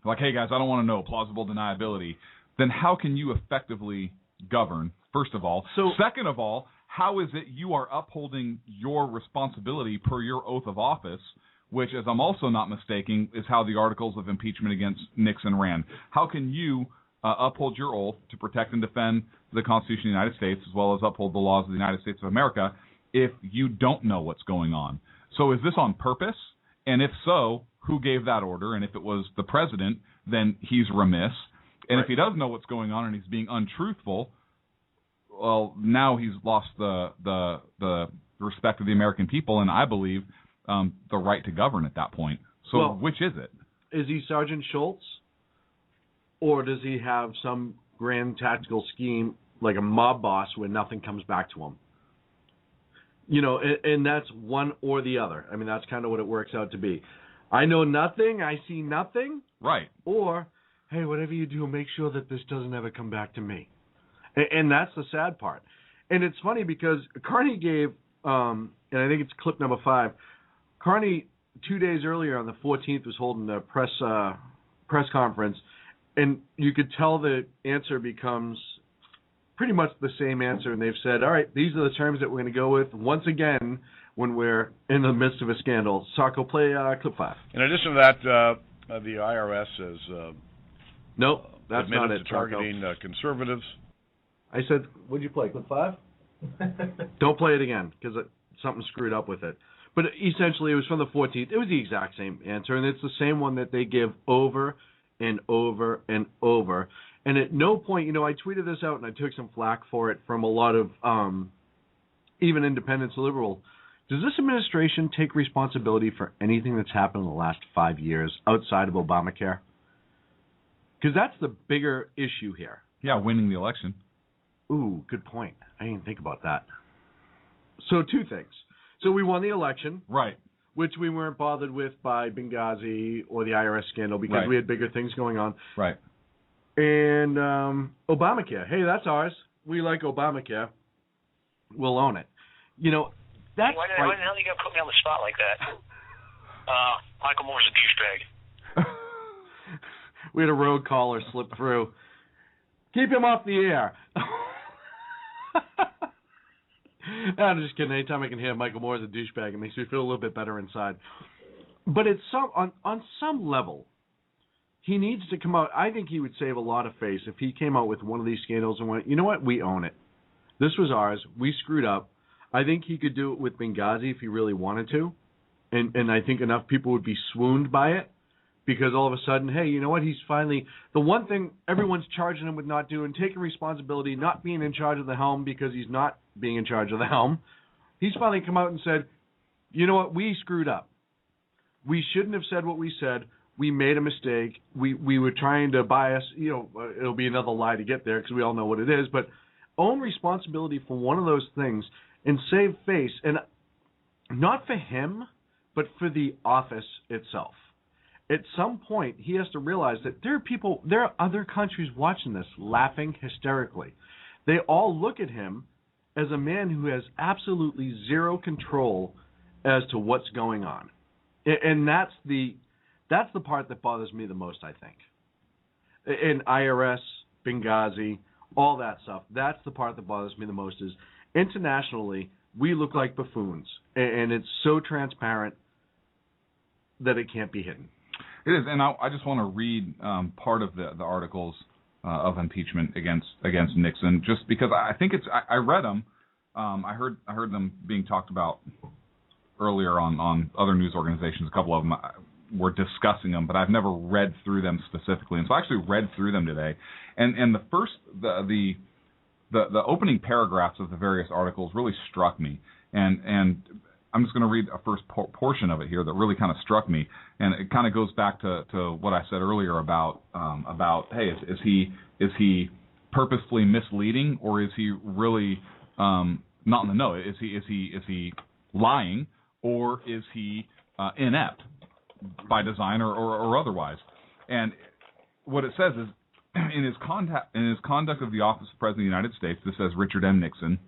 like, hey guys, I don't want to know, plausible deniability, then how can you effectively govern, first of all? Second of all, how is it you are upholding your responsibility per your oath of office, which, as I'm also not mistaking, is how the articles of impeachment against Nixon ran? How can you uphold your oath to protect and defend the Constitution of the United States as well as uphold the laws of the United States of America if you don't know what's going on. So is this on purpose? And if so, who gave that order? And if it was the president, then he's remiss. And if he does know what's going on and he's being untruthful, well, now he's lost the respect of the American people, and I believe the right to govern at that point. So which is it? Is he Sergeant Schultz, or does he have some grand tactical scheme like a mob boss where nothing comes back to him? You know, and that's one or the other. I mean, that's kind of what it works out to be. I know nothing, I see nothing. Right. Or, hey, whatever you do, make sure that this doesn't ever come back to me. And that's the sad part. And it's funny because Carney gave, and I think it's clip number 5, Carney 2 days earlier on the 14th was holding a press conference, and you could tell the answer becomes pretty much the same answer, and they've said, all right, these are the terms that we're going to go with once again when we're in the midst of a scandal. Sacco, play clip 5. In addition to that, the IRS has nope, that's not it. Targeting conservatives. I said, what'd you play, clip 5? Don't play it again because something screwed up with it. But essentially, it was from the 14th. It was the exact same answer, and it's the same one that they give over and over and over. And at no point, you know, I tweeted this out and I took some flack for it from a lot of even independents, liberal. Does this administration take responsibility for anything that's happened in the last 5 years outside of Obamacare? Because that's the bigger issue here. Yeah, winning the election. Ooh, good point. I didn't think about that. So 2 things. So we won the election. Right. Which we weren't bothered with by Benghazi or the IRS scandal because we had bigger things going on. Right. And Obamacare. Hey, that's ours. We like Obamacare. We'll own it. You know, that's why the hell are you going to put me on the spot like that? Michael Moore's a douchebag. We had a road caller slip through. Keep him off the air. I'm just kidding. Anytime I can hear Michael Moore as a douchebag, it makes me feel a little bit better inside. But it's on some level, he needs to come out. I think he would save a lot of face if he came out with one of these scandals and went, you know what, we own it. This was ours. We screwed up. I think he could do it with Benghazi if he really wanted to. And I think enough people would be swooned by it because all of a sudden, hey, you know what, he's finally, the one thing everyone's charging him with not doing, taking responsibility, not being in charge of the helm because he's not being in charge of the helm. He's finally come out and said, you know what, we screwed up. We shouldn't have said what we said. We made a mistake. We were trying to bias, you know, it'll be another lie to get there because we all know what it is, but own responsibility for one of those things and save face, and not for him, but for the office itself. At some point, he has to realize that there are other countries watching this, laughing hysterically. They all look at him as a man who has absolutely zero control as to what's going on. And that's the part that bothers me the most, I think. In IRS, Benghazi, all that stuff, that's the part that bothers me the most is internationally, we look like buffoons. And it's so transparent that it can't be hidden. It is, and I just want to read part of the articles of impeachment against Nixon, just because I think I read them. I heard them being talked about earlier on other news organizations. A couple of them were discussing them, but I've never read through them specifically. And so I actually read through them today. And the opening paragraphs of the various articles really struck me. And I'm just going to read a first portion of it here that really kind of struck me, and it kind of goes back to what I said earlier about hey, is he purposefully misleading, or is he really not in the know? Is he lying, or is he inept by design or otherwise? And what it says is in his conduct of the office of President of the United States, this says Richard M. Nixon,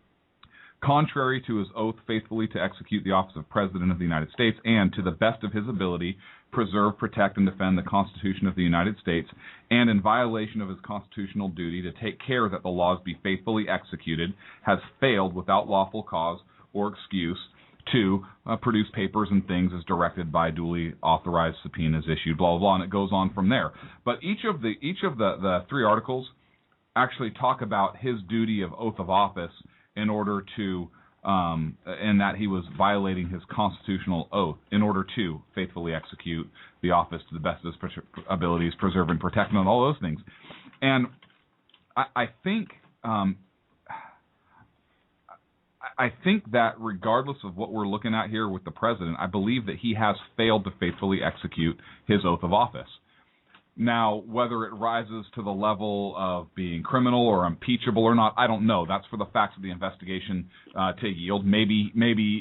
contrary to his oath faithfully to execute the office of President of the United States and, to the best of his ability, preserve, protect, and defend the Constitution of the United States, and in violation of his constitutional duty to take care that the laws be faithfully executed, has failed without lawful cause or excuse to produce papers and things as directed by duly authorized subpoenas issued, blah, blah, blah, and it goes on from there. But each of the three articles actually talk about his duty of oath of office in order to, in that he was violating his constitutional oath in order to faithfully execute the office to the best of his abilities, preserve and protect, and all those things. And I think that regardless of what we're looking at here with the president, I believe that he has failed to faithfully execute his oath of office. Now, whether it rises to the level of being criminal or impeachable or not, I don't know. That's for the facts of the investigation to yield. Maybe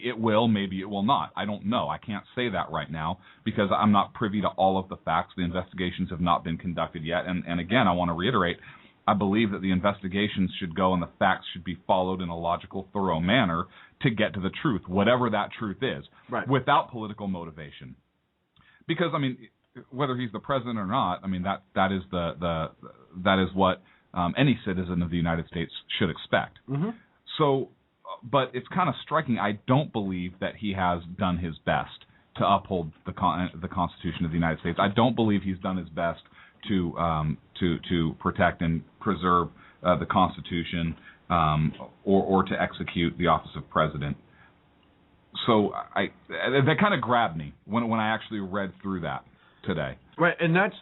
it will, maybe it will not. I don't know. I can't say that right now because I'm not privy to all of the facts. The investigations have not been conducted yet. And again, I want to reiterate, I believe that the investigations should go and the facts should be followed in a logical, thorough manner to get to the truth, whatever that truth is, right, without political motivation. Because, I mean, whether he's the president or not, I mean that is what any citizen of the United States should expect. Mm-hmm. So, but it's kind of striking. I don't believe that he has done his best to uphold the Constitution of the United States. I don't believe he's done his best to protect and preserve the Constitution or to execute the office of president. So that kind of grabbed me when I actually read through that today. Right, and that's,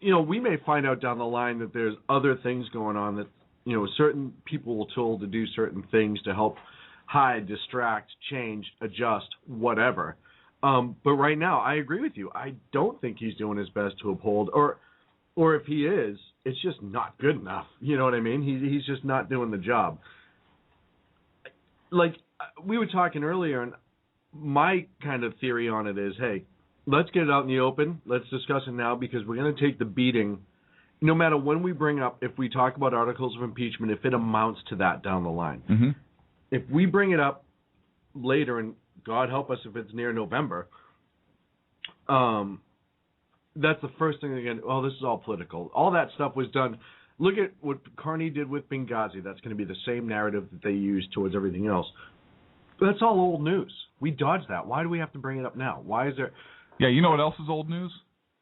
we may find out down the line that there's other things going on that, certain people were told to do certain things to help hide, distract, change, adjust, whatever. But right now, I agree with you. I don't think he's doing his best to uphold, or if he is, it's just not good enough. You know what I mean? He's just not doing the job. Like we were talking earlier, and my kind of theory on it is, hey, let's get it out in the open. Let's discuss it now because we're going to take the beating no matter when we bring up, if we talk about articles of impeachment, if it amounts to that down the line. Mm-hmm. If we bring it up later, and God help us if it's near November, that's the first thing they're going to, this is all political. All that stuff was done. Look at what Carney did with Benghazi. That's going to be the same narrative that they use towards everything else. That's all old news. We dodged that. Why do we have to bring it up now? Why is there... Yeah, you know what else is old news?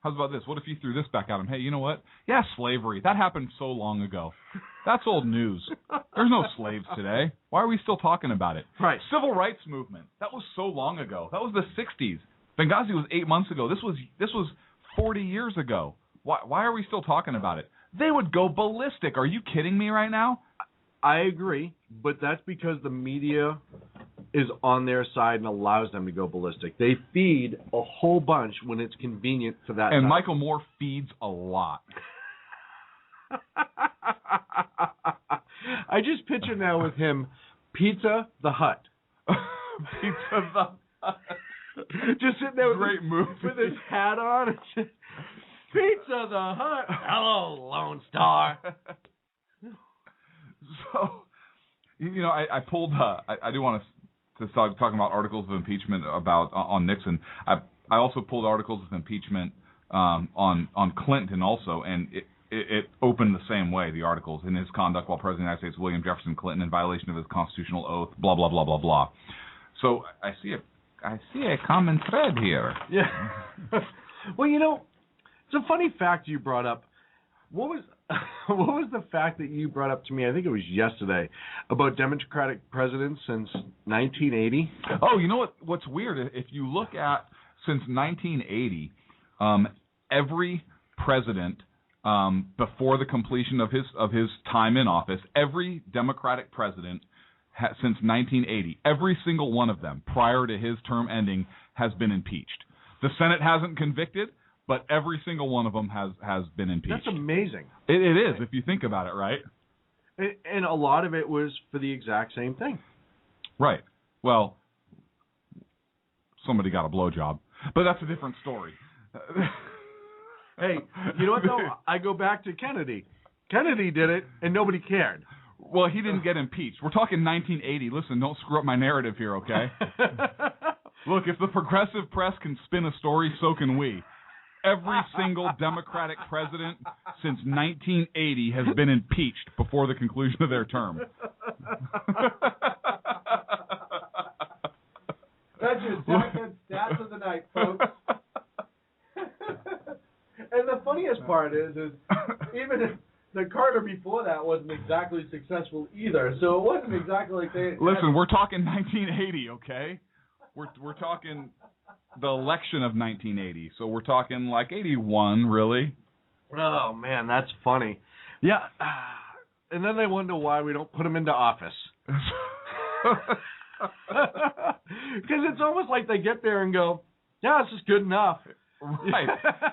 How's about this? What if you threw this back at him? Hey, you know what? Yeah, slavery. That happened so long ago. That's old news. There's no slaves today. Why are we still talking about it? Right. Civil rights movement. That was so long ago. That was the 60s. Benghazi was 8 months ago. This was 40 years ago. Why are we still talking about it? They would go ballistic. Are you kidding me right now? I agree, but that's because the media is on their side and allows them to go ballistic. They feed a whole bunch when it's convenient for that. And time. Michael Moore feeds a lot. I just picture now with him, Pizza the Hut. Pizza the Hut. Just sitting there with his hat on. Pizza the Hut. Hello, Lone Star. So, I pulled. I do want to start talking about articles of impeachment on Nixon. I also pulled articles of impeachment on Clinton also, and it opened the same way. The articles in his conduct while President of the United States, William Jefferson Clinton, in violation of his constitutional oath. Blah blah blah blah blah. So I see a common thread here. Yeah. Well, it's a funny fact you brought up. What was the fact that you brought up to me? I think it was yesterday about Democratic presidents since 1980. Oh, you know what's weird? If you look at since 1980, every president before the completion of his time in office, every Democratic president since 1980, every single one of them prior to his term ending has been impeached. The Senate hasn't convicted, but every single one of them has been impeached. That's amazing. It is, if you think about it, right? And a lot of it was for the exact same thing. Right. Well, somebody got a blowjob, but that's a different story. Hey, you know what, though? I go back to Kennedy. Kennedy did it, and nobody cared. Well, he didn't get impeached. We're talking 1980. Listen, don't screw up my narrative here, okay? Look, if the progressive press can spin a story, so can we. Every single Democratic president since 1980 has been impeached before the conclusion of their term. part is even if the Carter before that wasn't exactly successful either, so it wasn't exactly like they. Listen, we're talking 1980, okay? We're talking the election of 1980, so we're talking like 81, really. Oh man, that's funny. Yeah, and then they wonder why we don't put them into office. Because it's almost like they get there and go, yeah, this is good enough. Right.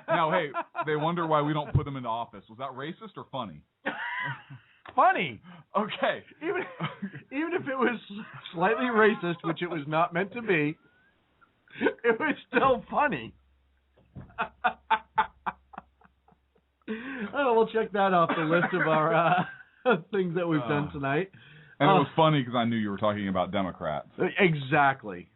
Now, hey, they wonder why we don't put them into office. Was that racist or funny? Funny. Okay. Even if it was slightly racist, which it was not meant to be, it was still funny. Oh, we'll check that off the list of our things that we've done tonight. And it was funny because I knew you were talking about Democrats. Exactly.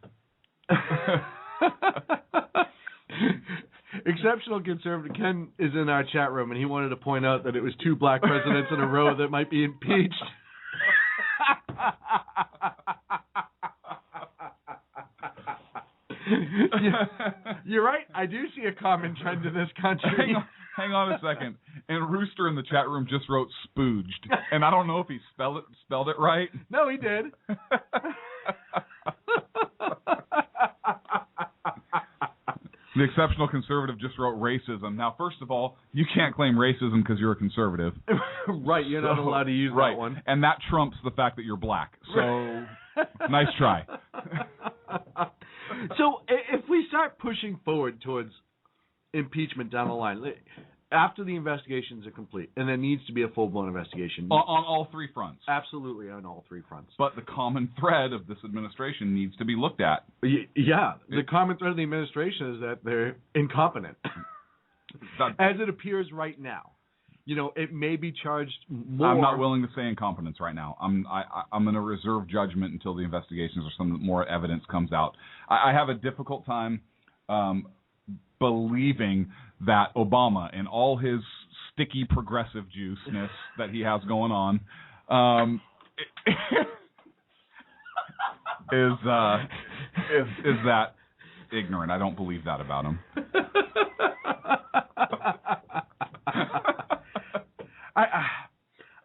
Exceptional Conservative Ken is in our chat room, and he wanted to point out that it was 2 black presidents in a row that might be impeached. You're right. I do see a common trend in this country. Hang on a second. And Rooster in the chat room just wrote spooged. And I don't know if he spelled it right. No, he did. The Exceptional Conservative just wrote racism. Now, first of all, you can't claim racism because you're a conservative. Right, you're not allowed to use that one. And that trumps the fact that you're black. So, nice try. So, if we start pushing forward towards impeachment down the line, after the investigations are complete, and there needs to be a full-blown investigation. On all 3 fronts. Absolutely, on all 3 fronts. But the common thread of this administration needs to be looked at. Yeah, the common thread of the administration is that they're incompetent. As it appears right now. You know, it may be charged more. I'm not willing to say incompetence right now. I'm going to reserve judgment until the investigations or some more evidence comes out. I have a difficult time believing that Obama and all his sticky progressive juiceness that he has going on is that ignorant. I don't believe that about him.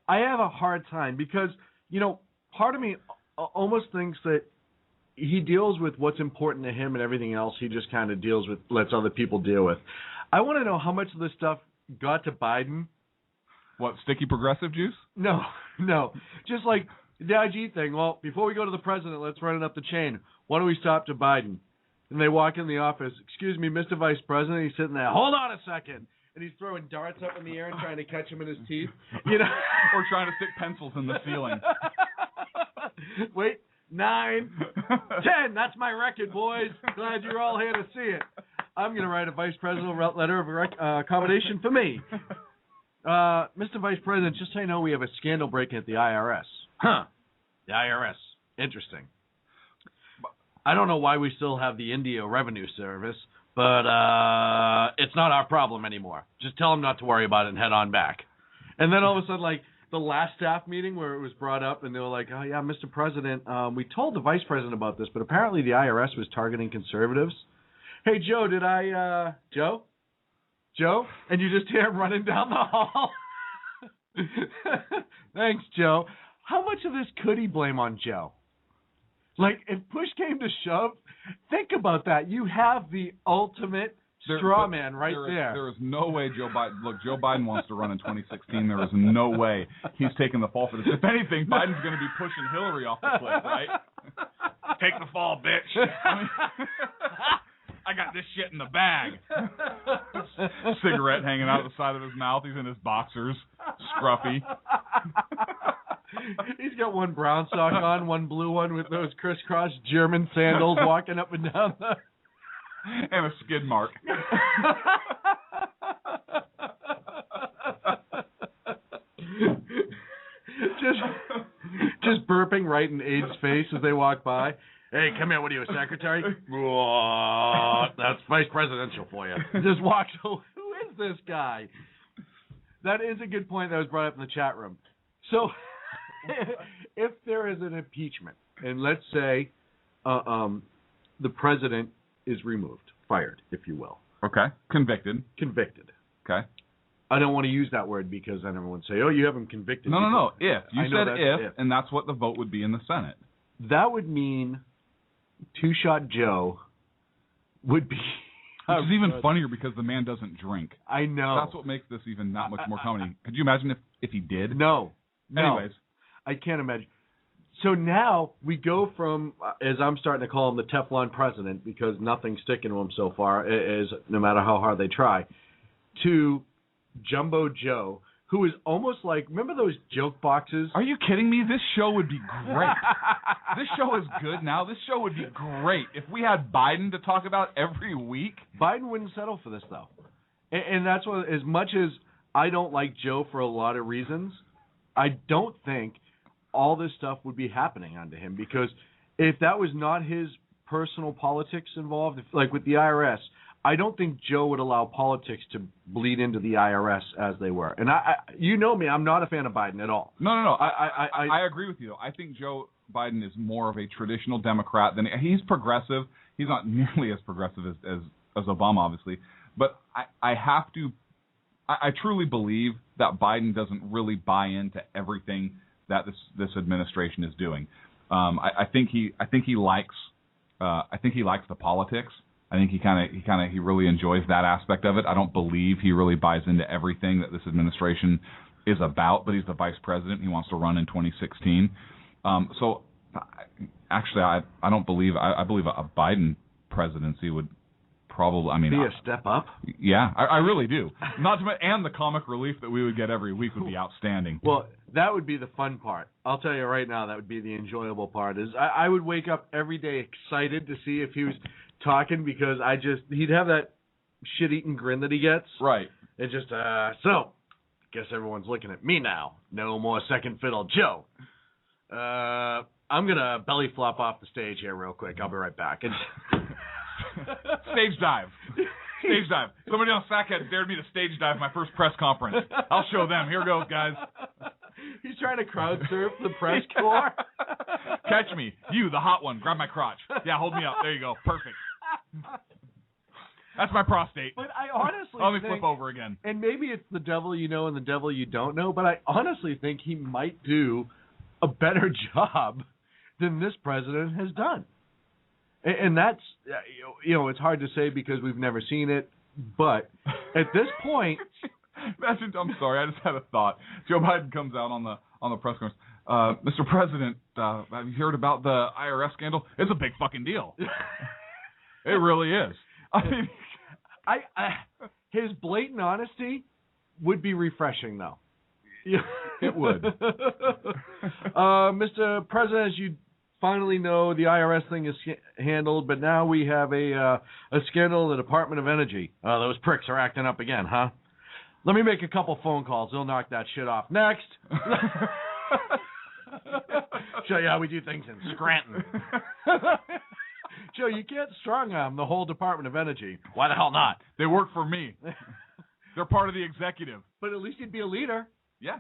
I have a hard time because, you know, part of me almost thinks that he deals with what's important to him and everything else he just kind of lets other people deal with. I want to know how much of this stuff got to Biden. What, sticky progressive juice? No. Just like the IG thing. Well, before we go to the president, let's run it up the chain. Why don't we stop to Biden? And they walk in the office. Excuse me, Mr. Vice President. He's sitting there. Hold on a second. And he's throwing darts up in the air and trying to catch him in his teeth. You know, or trying to stick pencils in the ceiling. Wait, 9, 10. That's my record, boys. Glad you're all here to see it. I'm going to write a vice presidential letter of accommodation for me. Mr. Vice President, just so you know, we have a scandal breaking at the IRS. Huh. The IRS. Interesting. I don't know why we still have the India Revenue Service, but it's not our problem anymore. Just tell them not to worry about it and head on back. And then all of a sudden, like, the last staff meeting where it was brought up, and they were like, oh, yeah, Mr. President, we told the vice president about this, but apparently the IRS was targeting conservatives. Hey, Joe, Joe? And you just hear him running down the hall. Thanks, Joe. How much of this could he blame on Joe? Like, if push came to shove, think about that. You have the ultimate straw man there. There is no way Joe Biden... Look, Joe Biden wants to run in 2016. There is no way he's taking the fall for this. If anything, Biden's going to be pushing Hillary off the cliff, right? Take the fall, bitch. I got this shit in the bag. Cigarette hanging out the side of his mouth. He's in his boxers. Scruffy. He's got one brown sock on, one blue one with those crisscross German sandals walking up and down the... And a skid mark. just burping right in Aide's face as they walk by. Hey, come here. What are you, a secretary? That's vice presidential for you. Just walks away. Who is this guy? That is a good point that was brought up in the chat room. So, if there is an impeachment, and let's say the president is removed, fired, if you will. Okay. Convicted. Okay. I don't want to use that word because then everyone would say, "Oh, you haven't convicted." No. If you said if, and that's what the vote would be in the Senate. That would mean Two-Shot Joe would be. Which is even funnier because the man doesn't drink. I know. That's what makes this even that much more comedy. Could you imagine if he did? No. Anyways, I can't imagine. So now we go from, as I'm starting to call him, the Teflon president, because nothing's sticking to him so far, is no matter how hard they try, to Jumbo Joe, who is almost like, remember those joke boxes? Are you kidding me? This show would be great. This show is good now. This show would be great if we had Biden to talk about every week. Biden wouldn't settle for this, though. And that's what, as much as I don't like Joe for a lot of reasons, I don't think all this stuff would be happening under him, because if that was not his personal politics involved, like with the IRS, I don't think Joe would allow politics to bleed into the IRS as they were. And I you know me, I'm not a fan of Biden at all. No. I agree with you, though. I think Joe Biden is more of a traditional Democrat than he's progressive. He's not nearly as progressive as Obama, obviously. But I truly believe that Biden doesn't really buy into everything that this administration is doing. I think he likes the politics. I think he really enjoys that aspect of it. I don't believe he really buys into everything that this administration is about, but he's the vice president. He wants to run in 2016. So actually, I don't believe I believe a Biden presidency would probably be a step up. Yeah, I really do. Not to mention, and the comic relief that we would get every week would be outstanding. Well, that would be the fun part. I'll tell you right now, that would be the enjoyable part. Is I would wake up every day excited to see if he was talking, because he'd have that shit-eating grin that he gets. Right. And just, so, guess everyone's looking at me now. No more second fiddle Joe. I'm going to belly flop off the stage here real quick. I'll be right back. Stage dive. Stage dive. Somebody on Sackhead dared me to stage dive my first press conference. I'll show them. Here goes, guys. He's trying to crowd surf the press corps. Catch me. You, the hot one. Grab my crotch. Yeah, hold me up. There you go. Perfect. That's my prostate. But I honestly Let me flip over again. And maybe it's the devil you know and the devil you don't know, but I honestly think he might do a better job than this president has done. And that's, it's hard to say because we've never seen it, but at this point... I'm sorry, I just had a thought. Joe Biden comes out on the press conference. Mr. President, have you heard about the IRS scandal? It's a big fucking deal. It really is. I mean, his blatant honesty would be refreshing, though. It would. Mr. President, as you finally know, the IRS thing is handled, but now we have a scandal in the Department of Energy. Those pricks are acting up again, huh? Let me make a couple phone calls. They'll knock that shit off. Next. Show you how we do things in Scranton. Joe, you can't strong-arm the whole Department of Energy. Why the hell not? They work for me. They're part of the executive. But at least you'd be a leader. Yeah.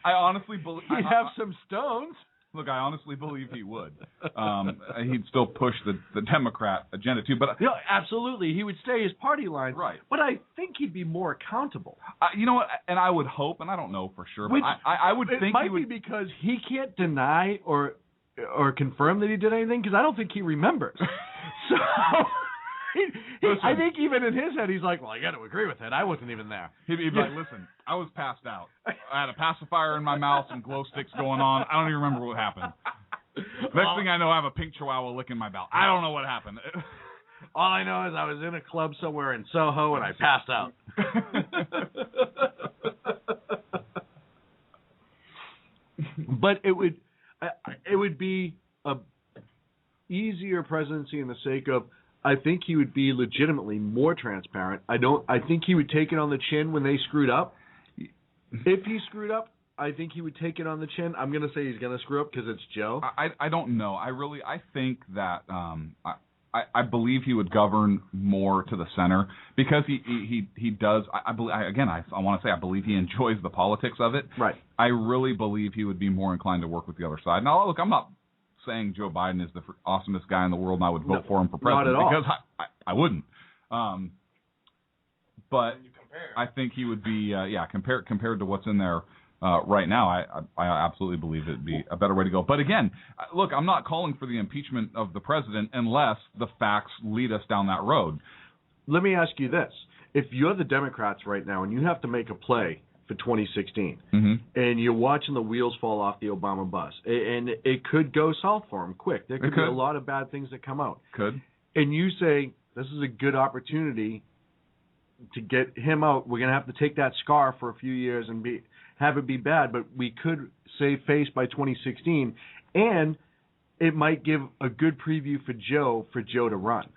I honestly believe... He'd have some stones. Look, I honestly believe he would. He'd still push the Democrat agenda, too. But absolutely. He would stay his party line. Right. But I think he'd be more accountable. You know what? And I would hope, and I don't know for sure, but I would think he would... It might be because he can't deny or confirm that he did anything, because I don't think he remembers. So... I think even in his head, he's like, well, I got to agree with it. I wasn't even there. He'd be like, listen, I was passed out. I had a pacifier in my mouth, some glow sticks going on. I don't even remember what happened. Next thing I know, I have a pink chihuahua licking my belt. I don't know what happened. All I know is I was in a club somewhere in Soho, and I passed out. But it would be a easier presidency in the sake of, I think he would be legitimately more transparent. I think he would take it on the chin when they screwed up. If he screwed up, I think he would take it on the chin. I'm going to say he's going to screw up because it's Joe. I don't know. I think that I believe he would govern more to the center because he does. I want to say I believe he enjoys the politics of it. Right. I really believe he would be more inclined to work with the other side. Now, look, I'm not saying Joe Biden is the awesomest guy in the world and I would vote for him for president, not at all. because I wouldn't. But I think he would be, compared to what's in there right now, I absolutely believe it'd be a better way to go. But again, look, I'm not calling for the impeachment of the president unless the facts lead us down that road. Let me ask you this. If you're the Democrats right now and you have to make a play for 2016, and you're watching the wheels fall off the Obama bus, and it could go south for him quick. There could be a lot of bad things that come out. Could. And you say, this is a good opportunity to get him out. We're going to have to take that scar for a few years and have it be bad, but we could save face by 2016, and it might give a good preview for Joe to run.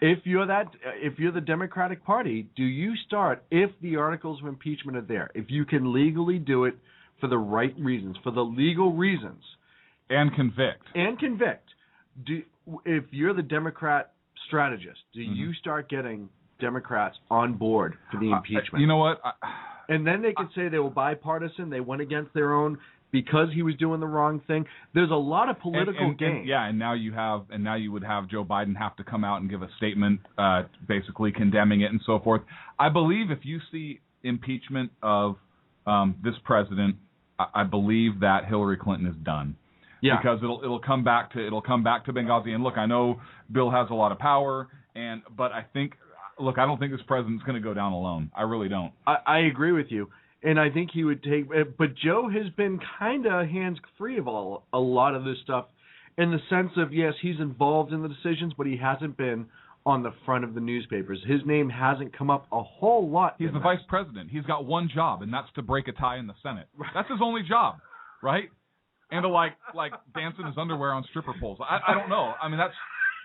If you're the Democratic Party, do you start, if the articles of impeachment are there, if you can legally do it for the right reasons, for the legal reasons, and convict, if you're the Democrat strategist, do you start getting Democrats on board for the impeachment? You know what? And then they can say they were bipartisan, they went against their own because he was doing the wrong thing. There's a lot of political gain. And now you would have Joe Biden have to come out and give a statement basically condemning it and so forth. I believe if you see impeachment of this president, I believe that Hillary Clinton is done. Yeah. Because it'll come back to Benghazi. And look, I know Bill has a lot of power, but I think, look, I don't think this president's going to go down alone. I really don't. I agree with you. And I think he would take – but Joe has been kind of hands-free of a lot of this stuff in the sense of, yes, he's involved in the decisions, but he hasn't been on the front of the newspapers. His name hasn't come up a whole lot. He's the vice president. He's got one job, and that's to break a tie in the Senate. That's his only job, right? And to, like dance in his underwear on stripper poles. I don't know. I mean,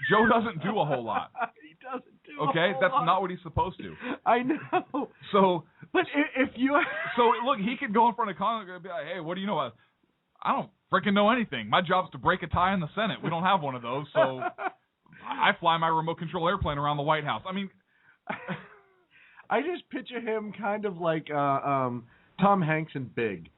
Joe doesn't do a whole lot. He doesn't do okay, a whole that's lot. not what he's supposed to. I know. So, but if you look, he could go in front of Congress and be like, "Hey, what do you know about?" I don't freaking know anything. My job's to break a tie in the Senate. We don't have one of those, so I fly my remote control airplane around the White House. I mean, I just picture him kind of like Tom Hanks in Big.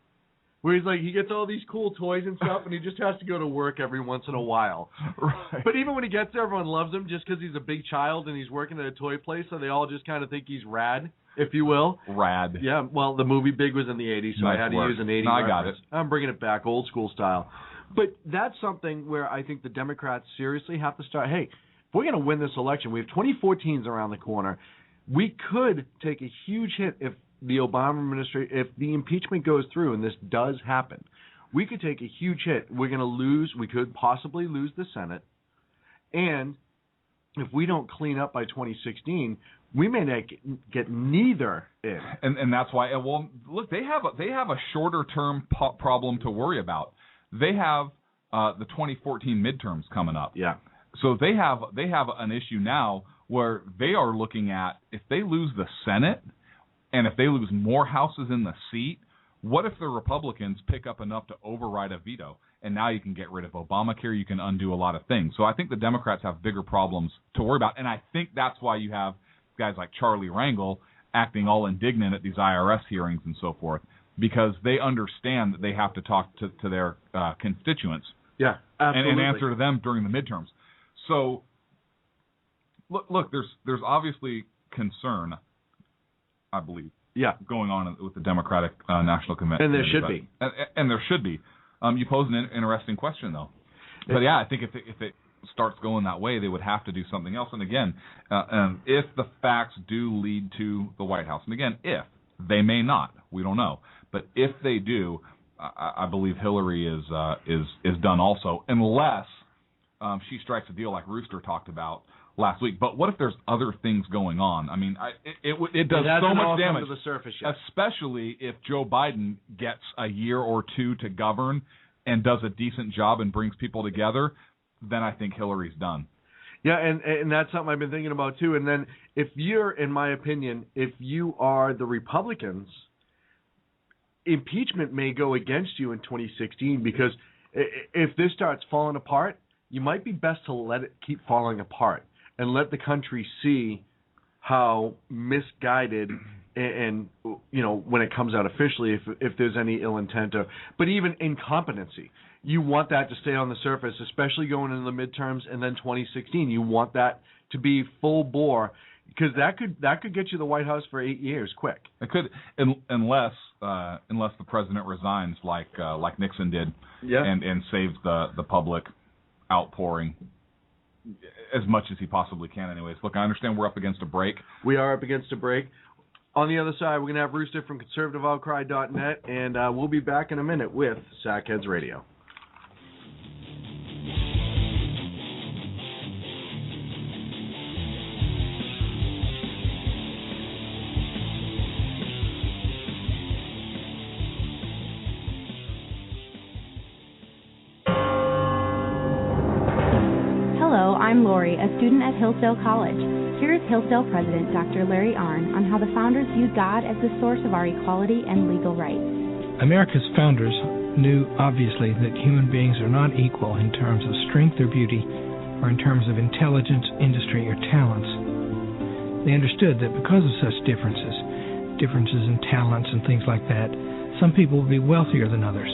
Where he's like, he gets all these cool toys and stuff, and he just has to go to work every once in a while. Right. But even when he gets there, everyone loves him just because he's a big child and he's working at a toy place, so they all just kind of think he's rad, if you will. Rad. Yeah, well, the movie Big was in the 80s, so nice I had to work. use an 80s no, I reference. got it. I'm bringing it back, old school style. But that's something where I think the Democrats seriously have to start, hey, if we're going to win this election, we have 2014's around the corner, we could take a huge hit if the Obama administration, if the impeachment goes through and this does happen. We could take a huge hit. We're going to lose. We could possibly lose the Senate. And if we don't clean up by 2016, we may not get neither in. And that's why. Well, look, they have a shorter term problem to worry about. They have the 2014 midterms coming up. Yeah. So they have an issue now where they are looking at if they lose the Senate and if they lose more houses in the seat. What if the Republicans pick up enough to override a veto? And now you can get rid of Obamacare. You can undo a lot of things. So I think the Democrats have bigger problems to worry about. And I think that's why you have guys like Charlie Rangel acting all indignant at these IRS hearings and so forth, because they understand that they have to talk to their constituents. Yeah, absolutely. And answer to them during the midterms. So look, there's obviously concern, I believe. Yeah, going on with the Democratic National Convention, and there should be, and there should be. You pose an interesting question, though. But yeah, I think if it starts going that way, they would have to do something else. And again, if the facts do lead to the White House, and again, if they may not, we don't know. But if they do, I believe Hillary is done also, unless she strikes a deal like Rooster talked about last week. But what if there's other things going on? I mean, it does so much damage, to the surface yet. Especially if Joe Biden gets a year or two to govern and does a decent job and brings people together, then I think Hillary's done. Yeah, and that's something I've been thinking about too. And then if you're, in my opinion, if you are the Republicans, impeachment may go against you in 2016, because if this starts falling apart, you might be best to let it keep falling apart and let the country see how misguided and when it comes out officially, if there's any ill intent, but even incompetency. You want that to stay on the surface, especially going into the midterms and then 2016. You want that to be full bore. Because that could get you the White House for 8 years quick. It could, unless the president resigns like Nixon did, and saves the public outpouring as much as he possibly can. Anyways, look, I understand we're up against a break. We are up against a break. On the other side, we're going to have Rooster from ConservativeOutcry.net, and we'll be back in a minute with Sackheads Radio. Hello, I'm Lori, a student at Hillsdale College. Here is Hillsdale President Dr. Larry Arnn on how the founders viewed God as the source of our equality and legal rights. America's founders knew, obviously, that human beings are not equal in terms of strength or beauty, or in terms of intelligence, industry, or talents. They understood that because of such differences in talents and things like that, some people would be wealthier than others.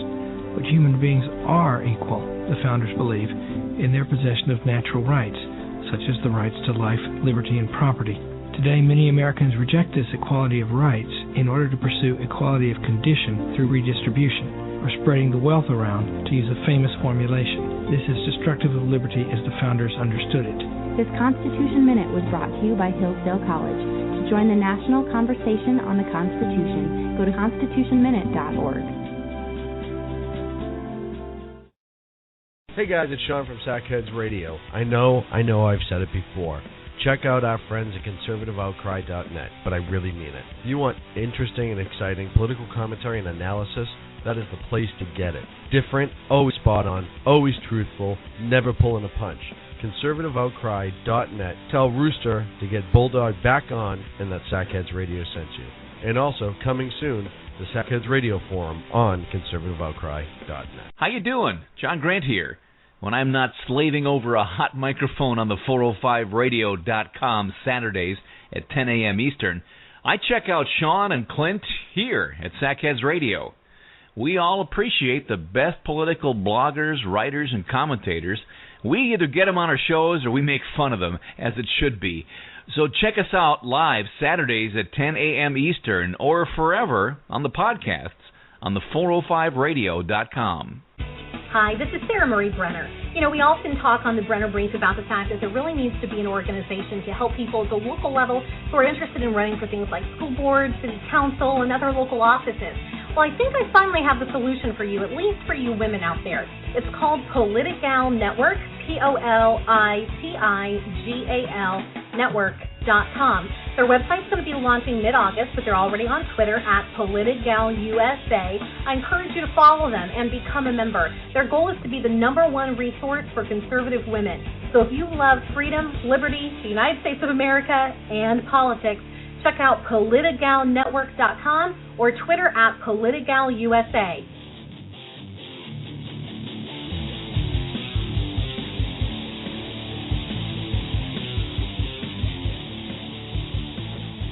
But human beings are equal, the founders believe, in their possession of natural rights, such as the rights to life, liberty, and property. Today, many Americans reject this equality of rights in order to pursue equality of condition through redistribution, or spreading the wealth around, to use a famous formulation. This is destructive of liberty as the founders understood it. This Constitution Minute was brought to you by Hillsdale College. To join the national conversation on the Constitution, go to constitutionminute.org. Hey guys, it's Sean from Sackheads Radio. I know I've said it before. Check out our friends at ConservativeOutcry.net, but I really mean it. If you want interesting and exciting political commentary and analysis, that is the place to get it. Different, always spot on, always truthful, never pulling a punch. ConservativeOutcry.net. Tell Rooster to get Bulldog back on and that Sackheads Radio sent you. And also, coming soon, the Sackheads Radio Forum on ConservativeOutcry.net. How you doing? John Grant here. When I'm not slaving over a hot microphone on the 405radio.com Saturdays at 10 a.m. Eastern, I check out Sean and Clint here at Sackheads Radio. We all appreciate the best political bloggers, writers, and commentators. We either get them on our shows or we make fun of them, as it should be. So check us out live Saturdays at 10 a.m. Eastern or forever on the podcasts on the 405radio.com. Hi, this is Sarah Marie Brenner. You know, we often talk on the Brenner Brief about the fact that there really needs to be an organization to help people at the local level who are interested in running for things like school boards, city council, and other local offices. Well, I think I finally have the solution for you, at least for you women out there. It's called Politigal Network, POLITIGAL Network.com. Their website's going to be launching mid-August, but they're already on Twitter at PolitigalUSA. I encourage you to follow them and become a member. Their goal is to be the #1 resource for conservative women. So if you love freedom, liberty, the United States of America, and politics, check out PolitigalNetwork.com or Twitter at PolitigalUSA.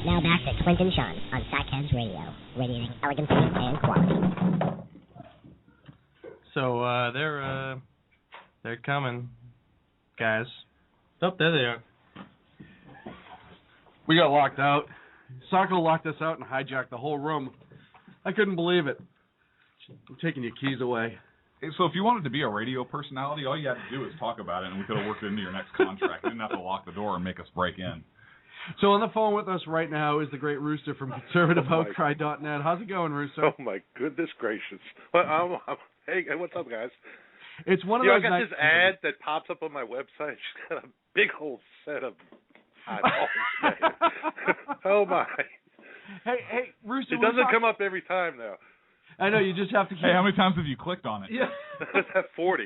Now back to Clint and Sean on Sackheads Radio, radiating elegancy and quality. So they're coming, guys. Oh, there they are. We got locked out. Sacco locked us out and hijacked the whole room. I couldn't believe it. I'm taking your keys away. So if you wanted to be a radio personality, all you had to do is talk about it, and we could have worked it into your next contract. You didn't have to lock the door and make us break in. So on the phone with us right now is the great Rooster from ConservativeOutcry.net. How's it going, Rooster? Oh, my goodness gracious. Well, hey, what's up, guys? It's one of those I got this ad that pops up on my website. It's got a big old set of eyeballs, man. Oh, my. Hey, Rooster. It doesn't come up every time, though. I know, you just have to keep... Hey, how many times have you clicked on it? Yeah. That's 40.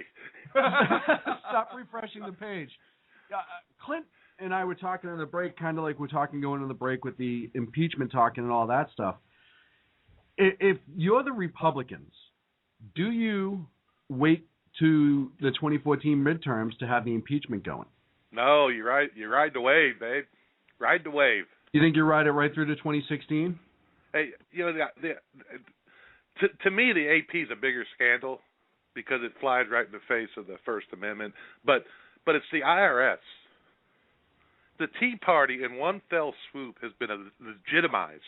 Stop refreshing the page. Clint and I were talking on the break, kind of like we're talking going on the break with the impeachment talking and all that stuff. If you're the Republicans, do you wait to the 2014 midterms to have the impeachment going? No, you ride the wave, babe. Ride the wave. You think you ride it right through to 2016? Hey, you know, to me, the AP is a bigger scandal because it flies right in the face of the First Amendment. But it's the IRS. the Tea Party in one fell swoop has been legitimized.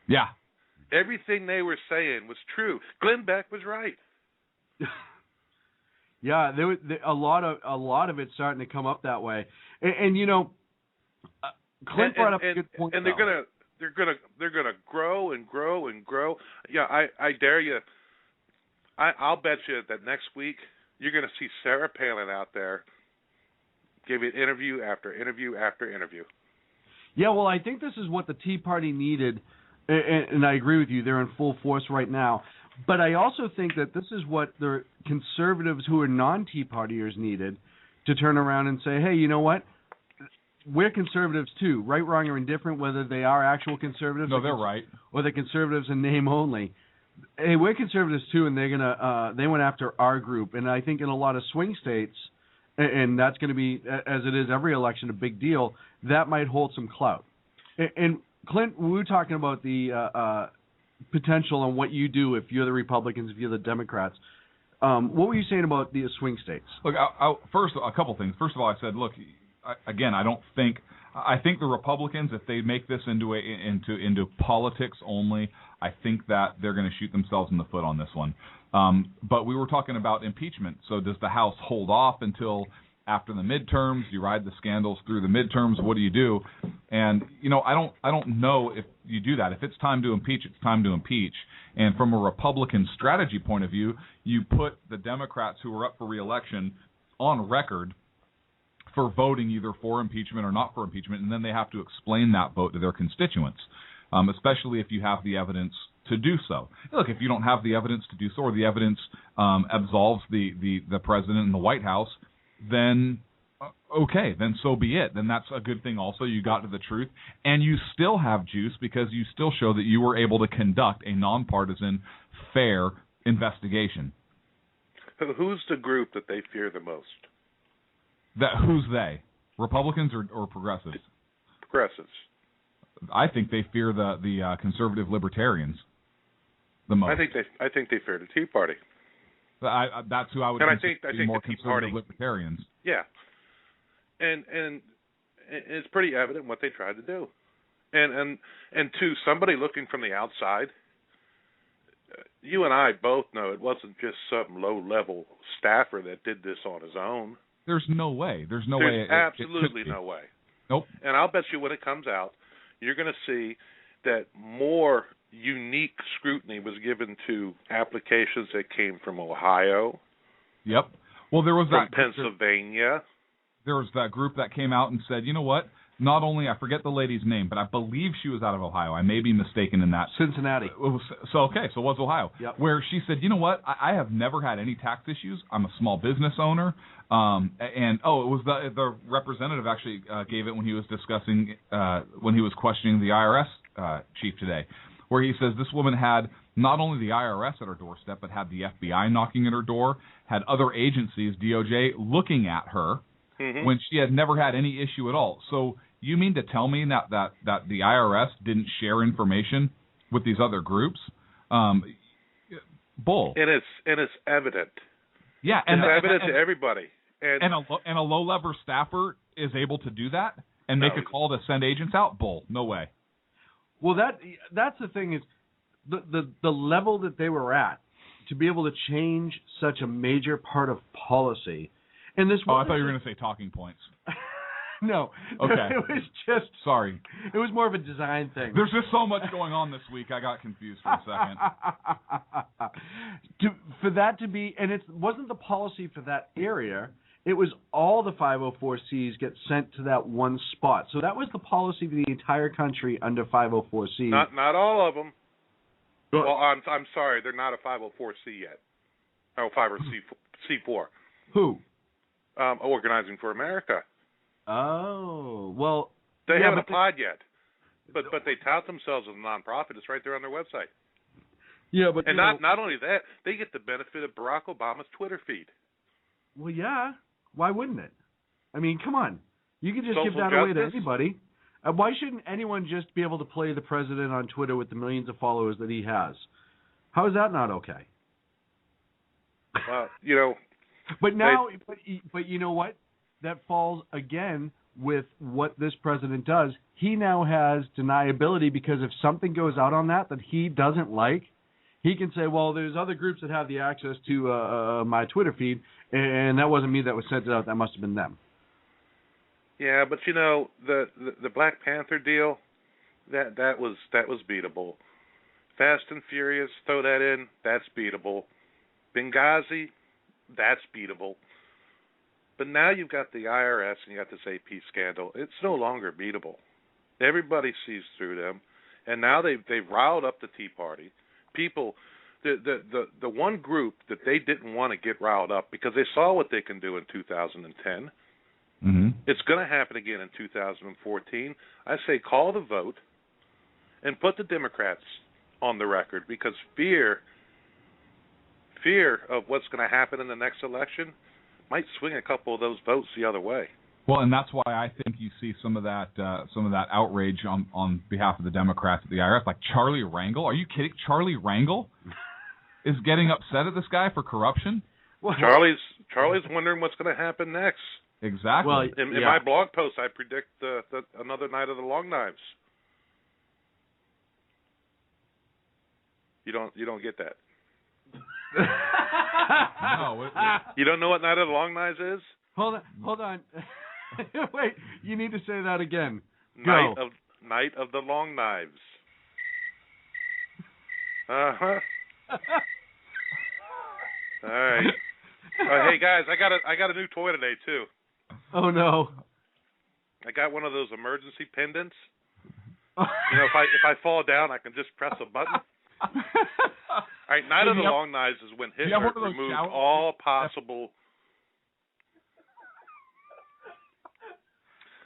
Yeah. Everything they were saying was true. Glenn Beck was right. Yeah, there a lot of it's starting to come up that way, and Clint brought up a good point. And they're gonna grow and grow and grow. Yeah, I dare you. I'll bet you that next week you're gonna see Sarah Palin out there giving interview after interview after interview. Yeah, well, I think this is what the Tea Party needed, and I agree with you. They're in full force right now. But I also think that this is what the conservatives who are non-Tea Partiers needed to turn around and say, hey, you know what? We're conservatives too, right, wrong, or indifferent, whether they are actual conservatives. No, they're right. Or they're conservatives in name only. Hey, we're conservatives too, and they went after our group. And I think in a lot of swing states, and that's going to be, as it is every election, a big deal, that might hold some clout. And Clint, we were talking about the potential on what you do if you're the Republicans, if you're the Democrats. What were you saying about the swing states? Look, first, a couple things. First of all, I said, look, I think the Republicans, if they make this into politics only, I think that they're going to shoot themselves in the foot on this one. But we were talking about impeachment. So does the House hold off until after the midterms? You ride the scandals through the midterms. What do you do? And I don't know if you do that. If it's time to impeach, it's time to impeach. And from a Republican strategy point of view, you put the Democrats who are up for re-election on record for voting either for impeachment or not for impeachment, and then they have to explain that vote to their constituents, especially if you have the evidence to do so. Look, if you don't have the evidence to do so, or the evidence absolves the president and the White House, then okay, then so be it. Then that's a good thing also. You got to the truth, and you still have juice because you still show that you were able to conduct a nonpartisan, fair investigation. Who's the group that they fear the most? Who's they? Republicans or progressives? Progressives. I think they fear the conservative libertarians the most. I think they fear the Tea Party. That's who I would consider to be more conservative libertarians. Yeah, and it's pretty evident what they tried to do, and to somebody looking from the outside, you and I both know it wasn't just some low-level staffer that did this on his own. There's no way. There's absolutely no way. Nope. And I'll bet you when it comes out, you're going to see that more unique scrutiny was given to applications that came from Ohio. Yep. Well, there was from Pennsylvania. There was that group that came out and said, you know what? Not only, I forget the lady's name, but I believe she was out of Ohio. I may be mistaken in that. Cincinnati. It was Ohio. Yep. Where she said, you know what? I have never had any tax issues. I'm a small business owner. It was the representative actually gave it when he was discussing, when he was questioning the IRS chief today, where he says this woman had not only the IRS at her doorstep, but had the FBI knocking at her door, had other agencies, DOJ, looking at her when she had never had any issue at all. So you mean to tell me that the IRS didn't share information with these other groups? Bull. And it's evident. Yeah, it's evident to everybody. And a low-level staffer is able to do that and make a call to send agents out? Bull. No way. Well, that's the thing is the level that they were at to be able to change such a major part of policy. And this. I thought you were going to say talking points. No. Okay. It was just. Sorry. It was more of a design thing. There's just so much going on this week. I got confused for a second. For that to be, and it wasn't the policy for that area. It was all the 504Cs get sent to that one spot. So that was the policy for the entire country under 504C. Not all of them. Well, I'm sorry, they're not a 504C yet. Oh, 504C4. Who? Organizing for America. Oh, well. They haven't applied yet. But they tout themselves as a nonprofit. It's right there on their website. Yeah, but and not only that, they get the benefit of Barack Obama's Twitter feed. Well, yeah. Why wouldn't it? I mean, come on. You can just give that away to anybody. Why shouldn't anyone just be able to play the president on Twitter with the millions of followers that he has? How is that not okay? You know. But now, but you know what? That falls again with what this president does, he now has deniability, because if something goes out on that he doesn't like, he can say, well, there's other groups that have the access to my Twitter feed, and that wasn't me that was sent it out. That must have been them. Yeah, but you know, the Black Panther deal, that was beatable. Fast and Furious, throw that in, that's beatable. Benghazi, that's beatable. But now you've got the IRS and you got this AP scandal. It's no longer beatable. Everybody sees through them, and now they've riled up the Tea Party. People, the one group that they didn't want to get riled up because they saw what they can do in 2010. Mm-hmm. It's going to happen again in 2014. I say call the vote and put the Democrats on the record, because fear of what's going to happen in the next election might swing a couple of those votes the other way. Well, and that's why I think you see some of that outrage on behalf of the Democrats at the IRS, like Charlie Rangel. Are you kidding? Charlie Rangel is getting upset at this guy for corruption? Well, Charlie's wondering what's going to happen next. Exactly. Well, in my blog post, I predict another night of the Long Knives. You don't get that. No. You don't know what Night of the Long Knives is? Hold on. Wait, you need to say that again. Night of the Long Knives. Uh-huh. All right. Hey guys, I got a new toy today too. Oh no. I got one of those emergency pendants. You know, if I fall down, I can just press a button. All right, Night of the Long Knives is when Hitler removed all possible.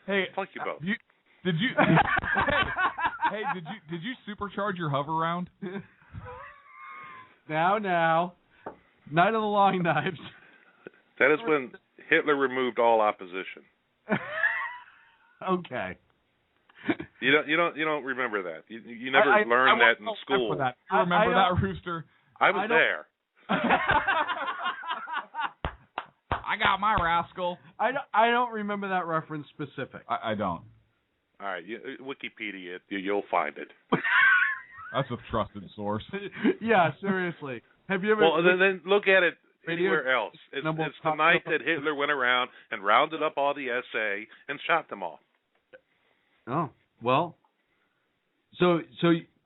Hey, fuck you both. Did you supercharge your hover round? Now, Night of the Long Knives. That is when Hitler removed all opposition. Okay. You don't remember that. You never learned that in school. You remember that, Rooster? I was there. I got my rascal. I don't remember that reference specific. I don't. All right, Wikipedia, you'll find it. That's a trusted source. Yeah, seriously. Have you ever? Well, then look at it anywhere else. It's the night that Hitler went around and rounded up all the SA and shot them all. Oh, well. So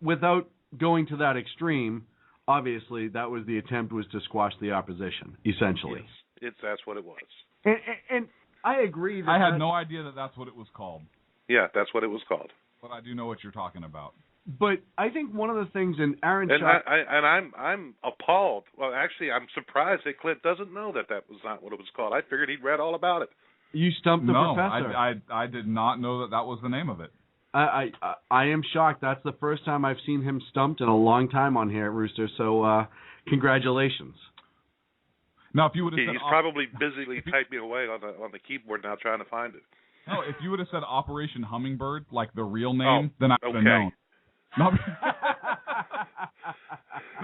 without going to that extreme, obviously that was the attempt, was to squash the opposition, essentially. Yes, that's what it was. And I agree. I had no idea that that's what it was called. Yeah, that's what it was called. But I do know what you're talking about. But I think one of the things, and Aaron, I'm appalled. Well, actually, I'm surprised that Clint doesn't know that was not what it was called. I figured he'd read all about it. You stumped the professor. I did not know that was the name of it. I am shocked. That's the first time I've seen him stumped in a long time on here at Rooster. So congratulations. Now, if you would have said, he's probably busily typing away on the keyboard now, trying to find it. No, if you would have said Operation Hummingbird, like the real name, then I would have known. No,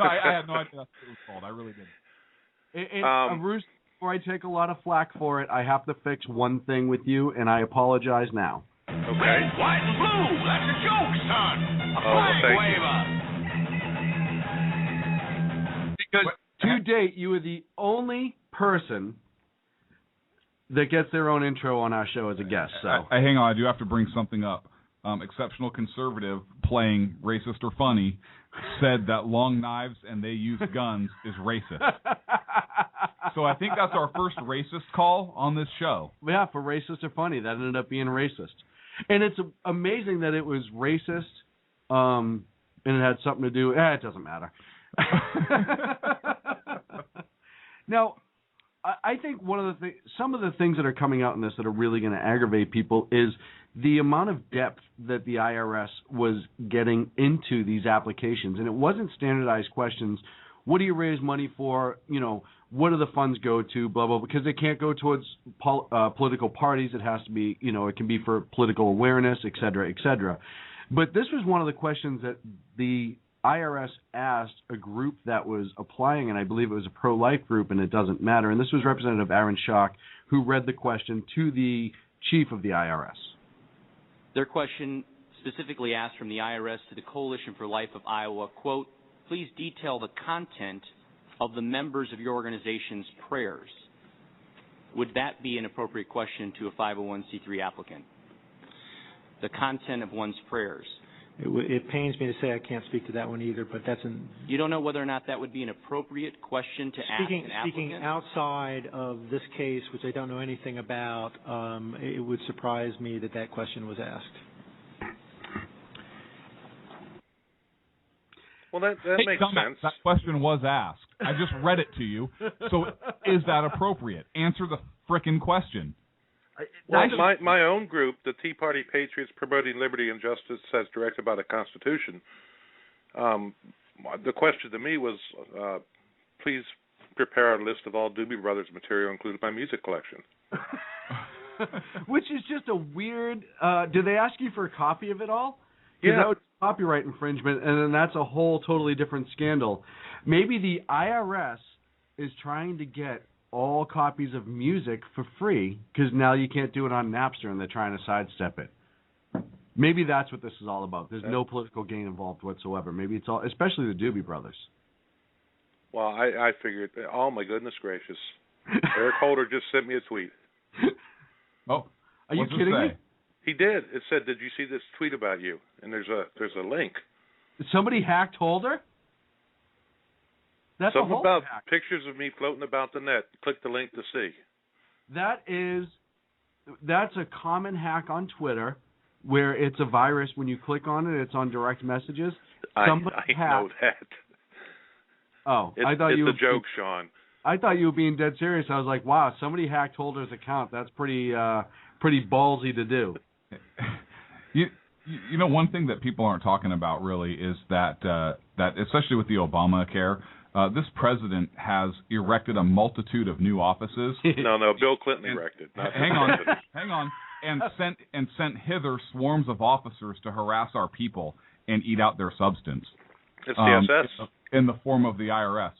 I had no idea that's what it was called. I really didn't. Rooster, before I take a lot of flack for it, I have to fix one thing with you, and I apologize now. Okay. Red, white, and blue. That's a joke, son. A flag waver. Because to date, you are the only person that gets their own intro on our show as a guest. So hang on, I do have to bring something up. Exceptional Conservative, playing Racist or Funny, said that long knives and they use guns is racist. So I think that's our first racist call on this show. Yeah, for Racist or Funny, that ended up being racist. And it's amazing that it was racist, and it had something to do. It doesn't matter. Now, I think some of the things that are coming out in this that are really going to aggravate people is the amount of depth that the IRS was getting into these applications. And it wasn't standardized questions. What do you raise money for? What do the funds go to? Blah, blah, because they can't go towards political parties. It has to be, it can be for political awareness, et cetera, et cetera. But this was one of the questions that the IRS asked a group that was applying, and I believe it was a pro-life group, and it doesn't matter. And this was Representative Aaron Schock, who read the question to the chief of the IRS. Their question specifically asked from the IRS to the Coalition for Life of Iowa, quote, please detail the content of the members of your organization's prayers. Would that be an appropriate question to a 501c3 applicant? The content of one's prayers. It pains me to say I can't speak to that one either, but that's an... You don't know whether or not that would be an appropriate question to ask an applicant? Speaking outside of this case, which I don't know anything about, it would surprise me that question was asked. Well, that makes sense. That question was asked. I just read it to you. So is that appropriate? Answer the frickin' question. Well, my own group, the Tea Party Patriots Promoting Liberty and Justice as directed by the Constitution, the question to me was, please prepare a list of all Doobie Brothers material, including my music collection. Which is just a weird... did they ask you for a copy of it all? Yeah. That would be copyright infringement, and then that's a whole totally different scandal. Maybe the IRS is trying to get all copies of music for free because now you can't do it on Napster and they're trying to sidestep it. Maybe that's what this is all about. There's no political gain involved whatsoever. Maybe it's all, especially the Doobie Brothers. Well, I figured, oh my goodness gracious. Eric Holder just sent me a tweet. Oh, are you kidding me? He did. It said, did you see this tweet about you? And there's a link. Somebody hacked Holder? That's something a whole about hack. Pictures of me floating about the net. Click the link to see. That's a common hack on Twitter where it's a virus. When you click on it, it's on direct messages. I know that. Oh, I thought it's a joke, Sean. I thought you were being dead serious. I was like, wow, somebody hacked Holder's account. That's pretty ballsy to do. You know, one thing that people aren't talking about really is that especially with the Obamacare, this president has erected a multitude of new offices. No, Bill Clinton erected. Hang on, and sent hither swarms of officers to harass our people and eat out their substance. It's the SS. In the form of the IRS.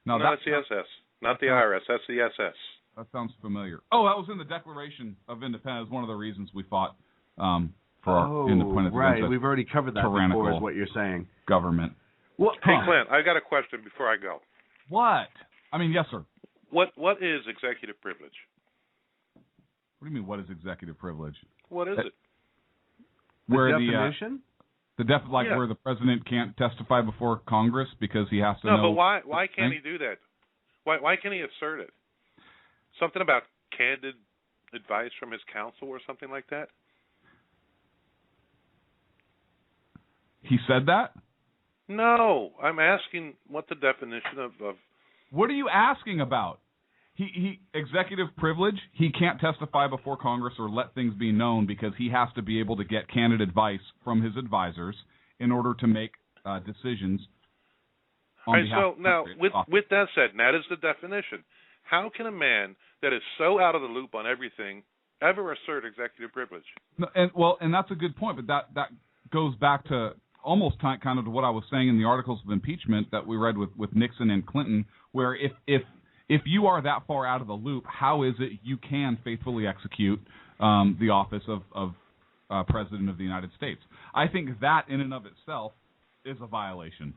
No, that's the SS. Not the IRS. That's the SS. That sounds familiar. Oh, that was in the Declaration of Independence. One of the reasons we fought for our independence. Right. We've already covered that before, is what you're saying. Government. Well, hey, Clint, I got a question before I go. What? I mean, yes, sir. What is executive privilege? What do you mean, what is executive privilege? What is it? Where the definition? Where the president can't testify before Congress because he has to know. No, but why can't he do that? Why can't he assert it? Something about candid advice from his counsel or something like that? He said that? No, I'm asking what the definition of What are you asking about? He executive privilege, he can't testify before Congress or let things be known because he has to be able to get candid advice from his advisors in order to make decisions on behalf of now, with that said, and that is the definition, how can a man that is so out of the loop on everything ever assert executive privilege? No, and that's a good point, but that goes back to almost kind of to what I was saying in the articles of impeachment that we read with Nixon and Clinton, where if you are that far out of the loop, how is it you can faithfully execute the office of President of the United States? I think that in and of itself is a violation.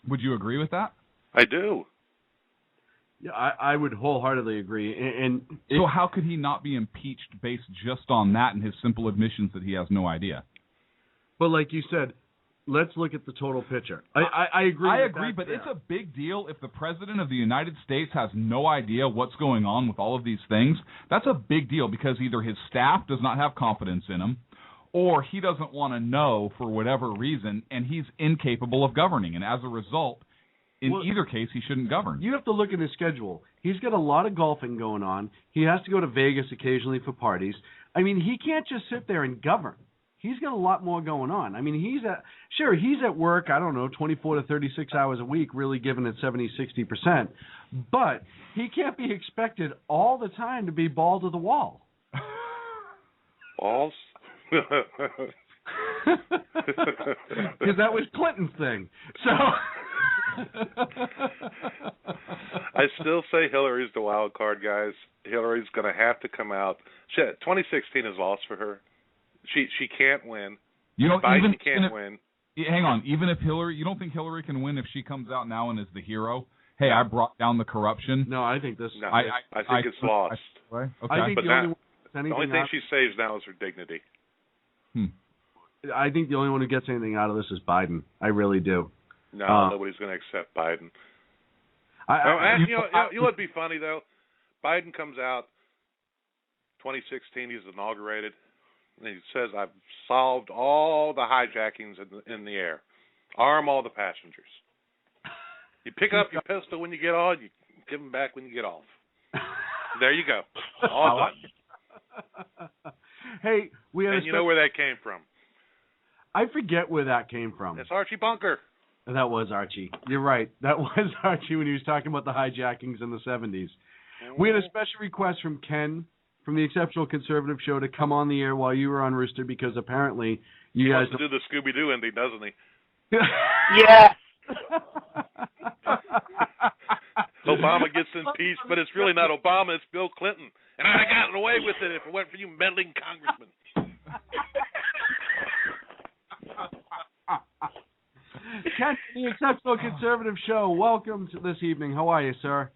Would you agree with that? I do. Yeah, I would wholeheartedly agree. So how could he not be impeached based just on that and his simple admissions that he has no idea? But like you said, let's look at the total picture. I agree. I agree, but it's a big deal if the President of the United States has no idea what's going on with all of these things. That's a big deal because either his staff does not have confidence in him, or he doesn't want to know for whatever reason, and he's incapable of governing. And as a result, in either case, he shouldn't govern. You have to look at his schedule. He's got a lot of golfing going on. He has to go to Vegas occasionally for parties. I mean, he can't just sit there and govern. He's got a lot more going on. I mean, he's at work, I don't know, 24 to 36 hours a week, really giving it 70, 60%. But he can't be expected all the time to be ball to the wall. Balls? Because that was Clinton's thing. So I still say Hillary's the wild card, guys. Hillary's going to have to come out. 2016 is lost for her. She can't win. Biden can't win. Hang on. Even if Hillary, you don't think Hillary can win if she comes out now and is the hero? Hey, I brought down the corruption. No, I think this. No, I think it's lost. Okay. I think the only thing she saves now is her dignity. I think the only one who gets anything out of this is Biden. I really do. No, nobody's going to accept Biden. You know what'd be funny though? Biden comes out 2016. He's inaugurated, and he says, "I've solved all the hijackings in the air. Arm all the passengers. You pick up your pistol when you get on. You give them back when you get off. There you go. All done." Hey, you know where that came from? I forget where that came from. It's Archie Bunker. That was Archie. You're right. That was Archie when he was talking about the hijackings in the 70s. We had a special request from Ken from the Exceptional Conservative Show to come on the air while you were on Rooster because apparently you guys... He wants to do the Scooby-Doo ending, doesn't he? Yes! Obama gets impeached, but it's really not Obama, it's Bill Clinton. And I'd have gotten away with it if it weren't for you meddling congressmen. Ken, the Exceptional Conservative Show, welcome to this evening. How are you, sir?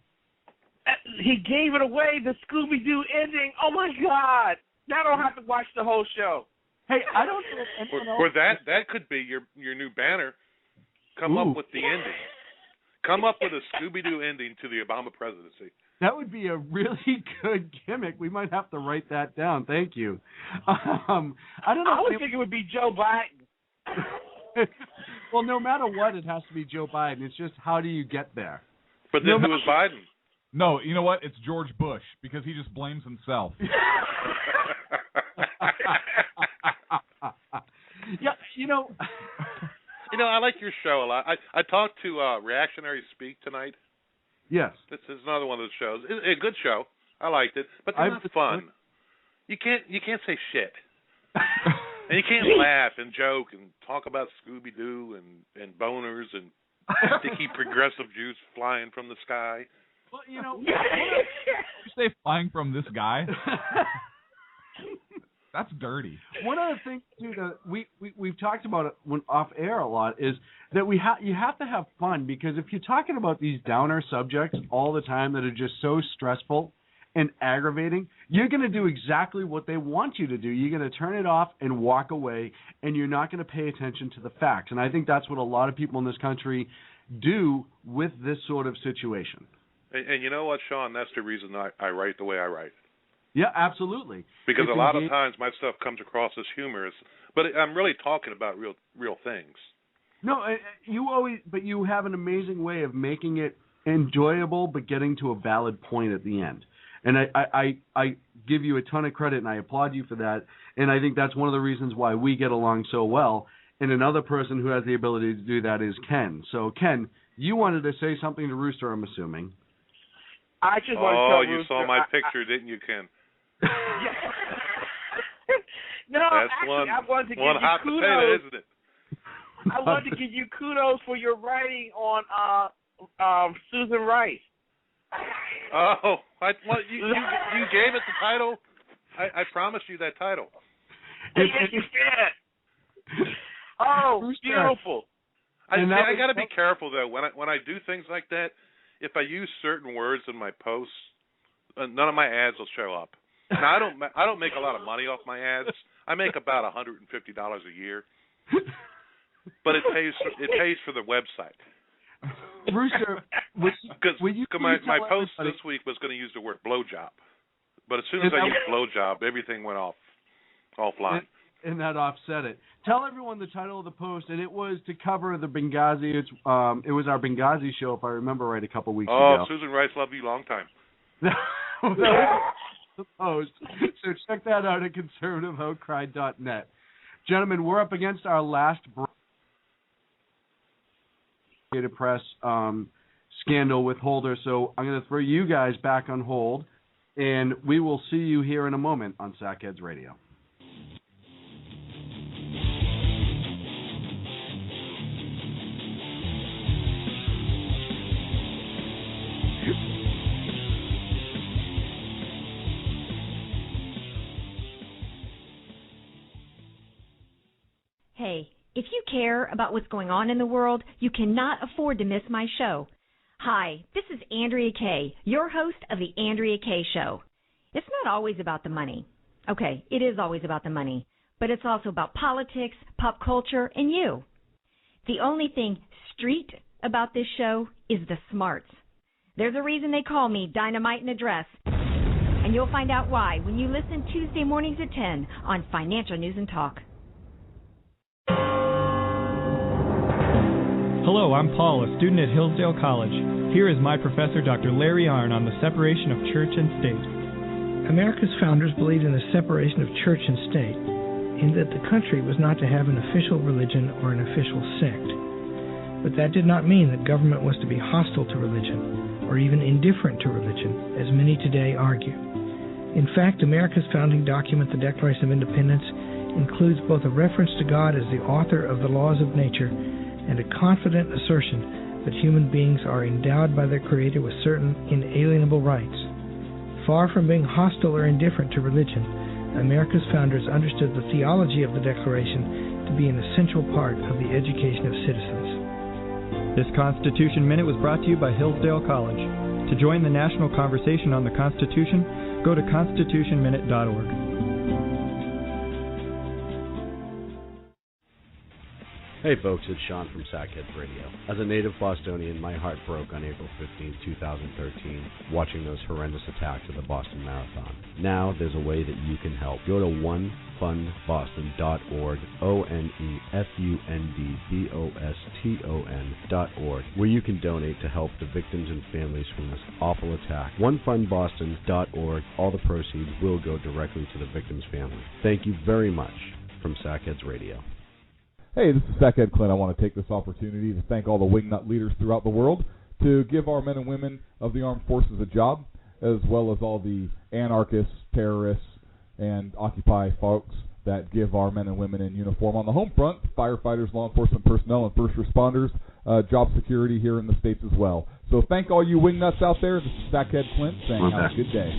He gave it away, the Scooby-Doo ending. Oh, my God. Now I don't have to watch the whole show. Hey, I don't know. Or that could be your new banner. Come up with the ending. Come up with a Scooby-Doo ending to the Obama presidency. That would be a really good gimmick. We might have to write that down. Thank you. I don't know. I would think it would be Joe Biden. Well, no matter what, it has to be Joe Biden. It's just how do you get there? But then who is Biden? No, you know what? It's George Bush because he just blames himself. Yeah, you know, I like your show a lot. I talked to Reactionary Speak tonight. Yes. This is another one of those shows. A good show. I liked it, but they're not fun. You can't say shit. And you can't laugh and joke and talk about Scooby-Doo and boners and sticky progressive juice flying from the sky. Well, you know, you say flying from this guy? That's dirty. One other thing too that we've talked about it off air a lot is that you have to have fun, because if you're talking about these downer subjects all the time that are just so stressful and aggravating, you're going to do exactly what they want you to do. You're going to turn it off and walk away, and you're not going to pay attention to the facts. And I think that's what a lot of people in this country do with this sort of situation. And you know what, Sean? That's the reason I write the way I write. Yeah, absolutely. Because a lot of times my stuff comes across as humorous, but I'm really talking about real things. No, you have an amazing way of making it enjoyable, but getting to a valid point at the end. And I give you a ton of credit, and I applaud you for that. And I think that's one of the reasons why we get along so well. And another person who has the ability to do that is Ken. So, Ken, you wanted to say something to Rooster, I'm assuming. I just want to tell you Rooster, saw my picture, didn't you, Ken? No, that's actually, I wanted to give one you hot kudos. potato, isn't it? I wanted to give you kudos for your writing on Susan Rice. Oh, you gave it the title? I promised you that title. Yes, you did. Oh, beautiful. I got to be careful though when I do things like that. If I use certain words in my posts, none of my ads will show up. Now I don't make a lot of money off my ads. I make about $150 a year, but it pays for the website. Rooster, because my post this week was going to use the word blowjob, but as soon as I used blowjob, everything went offline. And that offset it. Tell everyone the title of the post, and it was to cover the Benghazi. It was our Benghazi show, if I remember right, a couple weeks ago. Oh, Susan Rice, love you long time. That was the post. So check that out at conservativeoutcry.net. Gentlemen, we're up against our last press scandal with Holder, so I'm going to throw you guys back on hold, and we will see you here in a moment on Sackheads Radio. If you care about what's going on in the world, you cannot afford to miss my show. Hi, this is Andrea Kaye, your host of The Andrea Kaye Show. It's not always about the money. Okay, it is always about the money, but it's also about politics, pop culture, and you. The only thing street about this show is the smarts. There's a reason they call me Dynamite in a Dress. And you'll find out why when you listen Tuesday mornings at 10 on Financial News and Talk. Hello, I'm Paul, a student at Hillsdale College. Here is my professor, Dr. Larry Arnn, on the separation of church and state. America's founders believed in the separation of church and state, in that the country was not to have an official religion or an official sect. But that did not mean that government was to be hostile to religion, or even indifferent to religion, as many today argue. In fact, America's founding document, the Declaration of Independence, includes both a reference to God as the author of the laws of nature and a confident assertion that human beings are endowed by their Creator with certain inalienable rights. Far from being hostile or indifferent to religion, America's founders understood the theology of the Declaration to be an essential part of the education of citizens. This Constitution Minute was brought to you by Hillsdale College. To join the national conversation on the Constitution, go to constitutionminute.org. Hey folks, it's Sean from Sackheads Radio. As a native Bostonian, my heart broke on April 15, 2013, watching those horrendous attacks at the Boston Marathon. Now there's a way that you can help. Go to onefundboston.org, ONEFUNDBOSTON.org, where you can donate to help the victims and families from this awful attack. Onefundboston.org, all the proceeds will go directly to the victims' family. Thank you very much from Sackheads Radio. Hey, this is Sackhead Clint. I want to take this opportunity to thank all the wingnut leaders throughout the world, to give our men and women of the armed forces a job, as well as all the anarchists, terrorists, and Occupy folks that give our men and women in uniform on the home front, firefighters, law enforcement personnel, and first responders, job security here in the States as well. So thank all you wingnuts out there. This is Sackhead Clint saying have a good day.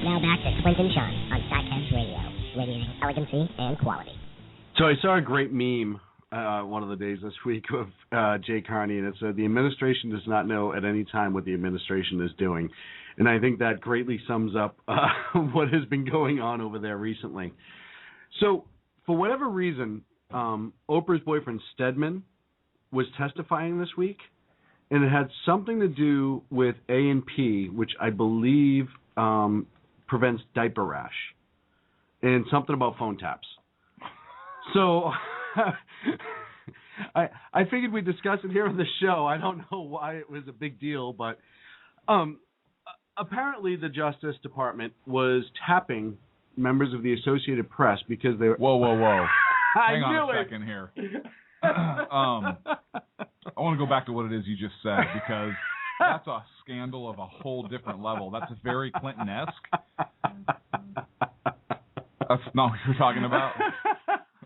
Now back to Clint and Sean on Sackheads Radio, radiating elegancy and quality. So I saw a great meme one of the days this week of Jay Carney, and it said, the administration does not know at any time what the administration is doing. And I think that greatly sums up what has been going on over there recently. So for whatever reason, Oprah's boyfriend Stedman was testifying this week, and it had something to do with A&P, which I believe prevents diaper rash, and something about phone taps. So I figured we'd discuss it here on the show. I don't know why it was a big deal, but apparently the Justice Department was tapping members of the Associated Press because they were... Whoa. Hang on knew a second here. I want to go back to what it is you just said, because that's a scandal of a whole different level. That's very Clinton-esque. That's not what you're talking about.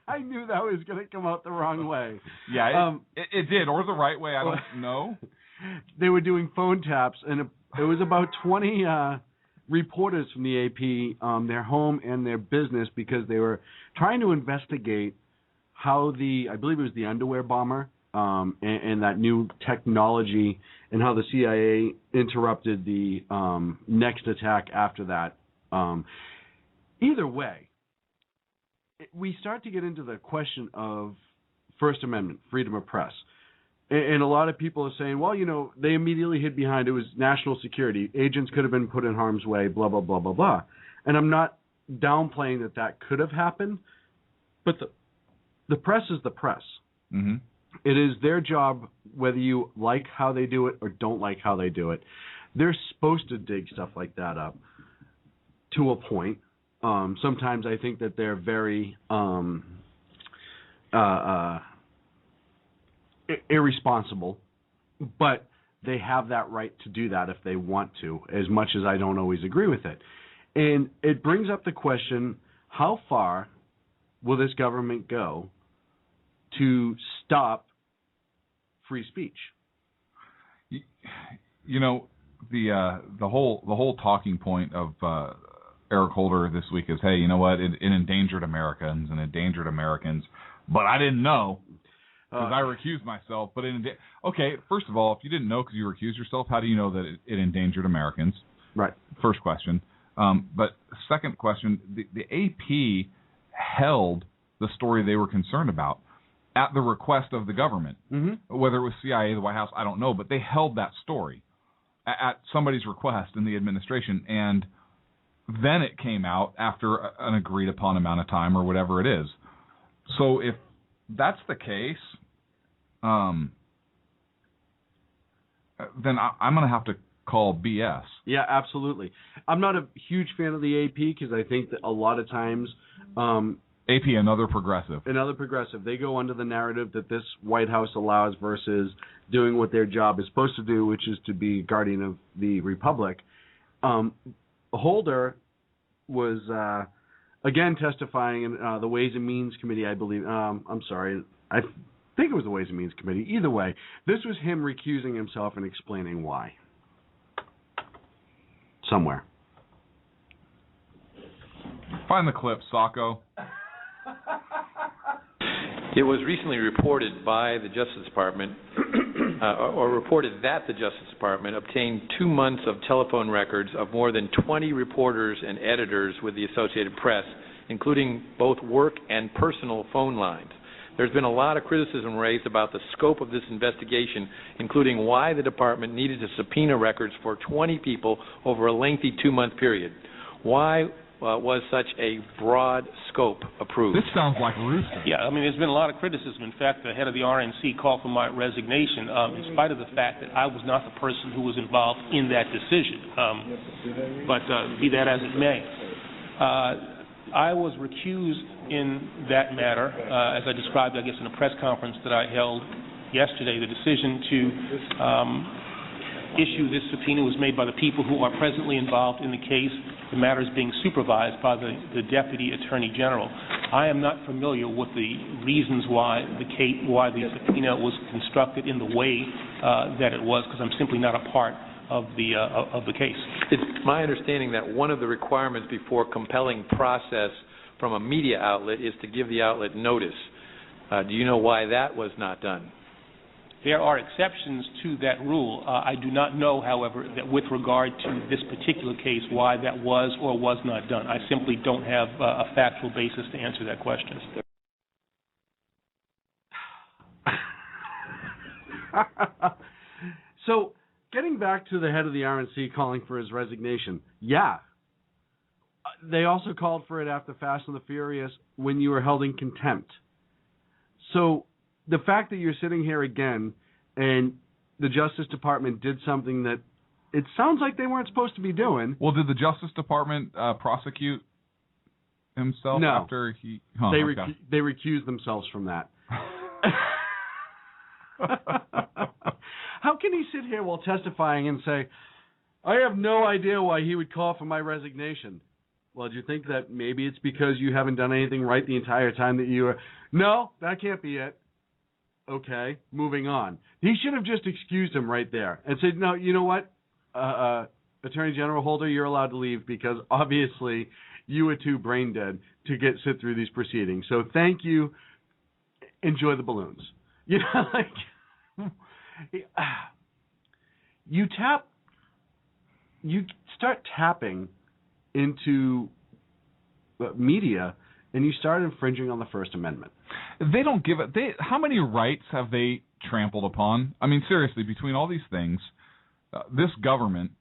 I knew that was going to come out the wrong way. Yeah, it did, or the right way. I don't know. They were doing phone taps, and it was about 20 reporters from the AP, their home and their business, because they were trying to investigate how I believe it was the underwear bomber, and that new technology, and how the CIA interrupted the next attack after that. Either way, we start to get into the question of First Amendment, freedom of press. And a lot of people are saying, well, they immediately hid behind it was national security. Agents could have been put in harm's way, blah, blah, blah, blah, blah. And I'm not downplaying that could have happened, but the press is the press. Mm-hmm. It is their job, whether you like how they do it or don't like how they do it. They're supposed to dig stuff like that up to a point. Sometimes I think that they're very irresponsible, but they have that right to do that if they want to, as much as I don't always agree with it. And it brings up the question, how far will this government go to stop free speech? The whole talking point of Eric Holder this week is, hey, you know what? It endangered Americans and endangered Americans, but I didn't know because I recused myself. But okay, first of all, if you didn't know because you recused yourself, how do you know that it endangered Americans? Right. First question. But second question, the AP held the story they were concerned about at the request of the government. Mm-hmm. Whether it was CIA, the White House, I don't know, but they held that story at somebody's request in the administration, and then it came out after an agreed upon amount of time or whatever it is. So if that's the case, then I'm going to have to call BS. Yeah, absolutely. I'm not a huge fan of the AP because I think that a lot of times AP, another progressive. They go under the narrative that this White House allows versus doing what their job is supposed to do, which is to be guardian of the Republic. Holder was, again, testifying in the Ways and Means Committee, I believe. I'm sorry. I think it was the Ways and Means Committee. Either way, this was him recusing himself and explaining why. Somewhere. Find the clip, Sacco. It was recently reported by the Justice Department, or reported that the Justice Department obtained 2 months of telephone records of more than 20 reporters and editors with the Associated Press, including both work and personal phone lines. There's been a lot of criticism raised about the scope of this investigation, including why the department needed to subpoena records for 20 people over a lengthy 2-month period. Why was such a broad scope approved? This sounds like Rooster. Yeah, I mean, there's been a lot of criticism. In fact, the head of the RNC called for my resignation in spite of the fact that I was not the person who was involved in that decision. But be that as it may, I was recused in that matter, as I described, I guess, in a press conference that I held yesterday. The decision to issue this subpoena was made by the people who are presently involved in the case. The matter is being supervised by the Deputy Attorney General. I am not familiar with the reasons why the subpoena was constructed in the way that it was, because I'm simply not a part of the case. It's my understanding that one of the requirements before compelling process from a media outlet is to give the outlet notice. Do you know why that was not done? There are exceptions to that rule. I do not know, however, that with regard to this particular case, why that was or was not done. I simply don't have a factual basis to answer that question. So, getting back to the head of the RNC calling for his resignation, yeah. They also called for it after Fast and the Furious when you were held in contempt. So, the fact that you're sitting here again and the Justice Department did something that it sounds like they weren't supposed to be doing. Well, did the Justice Department prosecute himself after he... Oh, they recused themselves from that. How can he sit here while testifying and say, I have no idea why he would call for my resignation? Well, do you think that maybe it's because you haven't done anything right the entire time that you were... No, that can't be it. Okay, moving on. He should have just excused him right there and said, no, you know what, Attorney General Holder, you're allowed to leave because obviously you were too brain dead to sit through these proceedings. So thank you. Enjoy the balloons. You know, like, you start tapping into media and you start infringing on the First Amendment. They don't give it. How many rights have they trampled upon? I mean, seriously, between all these things, this government,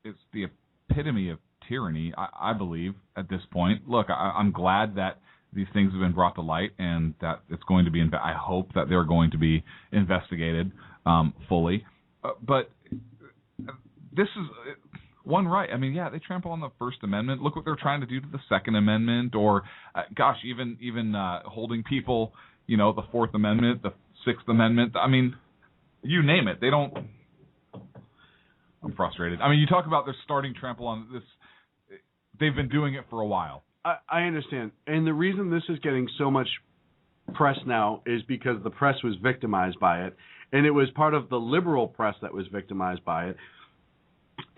it's the epitome of tyranny, I believe, at this point. Look, I'm glad that these things have been brought to light and that it's going to be, I hope that they're going to be investigated fully. But this is... one right. I mean, yeah, they trample on the First Amendment. Look what they're trying to do to the Second Amendment, or, even holding people, the Fourth Amendment, the Sixth Amendment. I mean, you name it. They don't. I'm frustrated. I mean, you talk about they're starting trample on this. They've been doing it for a while. I understand, and the reason this is getting so much press now is because the press was victimized by it, and it was part of the liberal press that was victimized by it.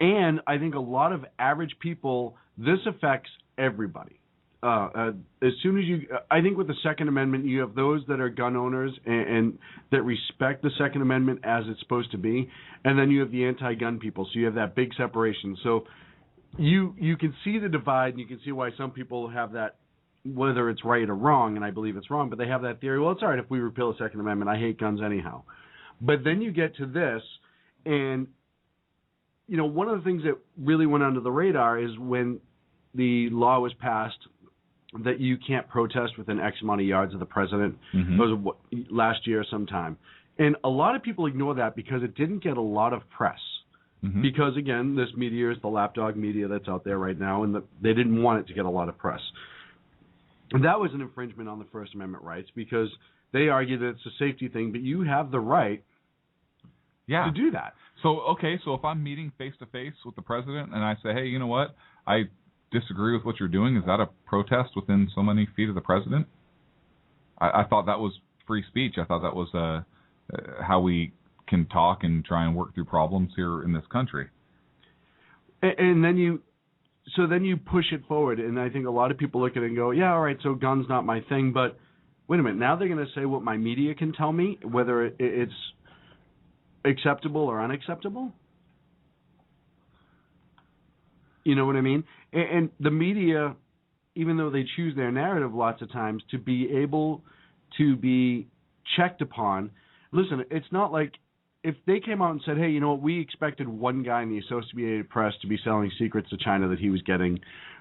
And I think a lot of average people This affects everybody. As soon as I think with the Second Amendment, you have those that are gun owners and that respect the Second Amendment as it's supposed to be, and then you have the anti-gun people. So you have that big separation. So you can see the divide, and you can see why some people have that, whether it's right or wrong, and I believe it's wrong, but they have that theory, well, it's all right if we repeal the Second Amendment. I hate guns anyhow. But then you get to this, and, one of the things that really went under the radar is when the law was passed that you can't protest within X amount of yards of the president. Mm-hmm. It was last year sometime. And a lot of people ignore that because it didn't get a lot of press. Mm-hmm. Because, again, this media is the lapdog media that's out there right now, and they didn't want it to get a lot of press. And that was an infringement on the First Amendment rights because they argue that it's a safety thing, but you have the right to do that. So if I'm meeting face-to-face with the president and I say, hey, you know what, I disagree with what you're doing, is that a protest within so many feet of the president? I thought that was free speech. I thought that was how we can talk and try and work through problems here in this country. And then you push it forward, and I think a lot of people look at it and go, yeah, all right, so guns not my thing, but wait a minute, now they're going to say what my media can tell me, whether it's acceptable or unacceptable? You know what I mean? And the media, even though they choose their narrative lots of times to be able to be checked upon, listen, it's not like if they came out and said, hey, you know what, we expected one guy in the Associated Press to be selling secrets to China that he was getting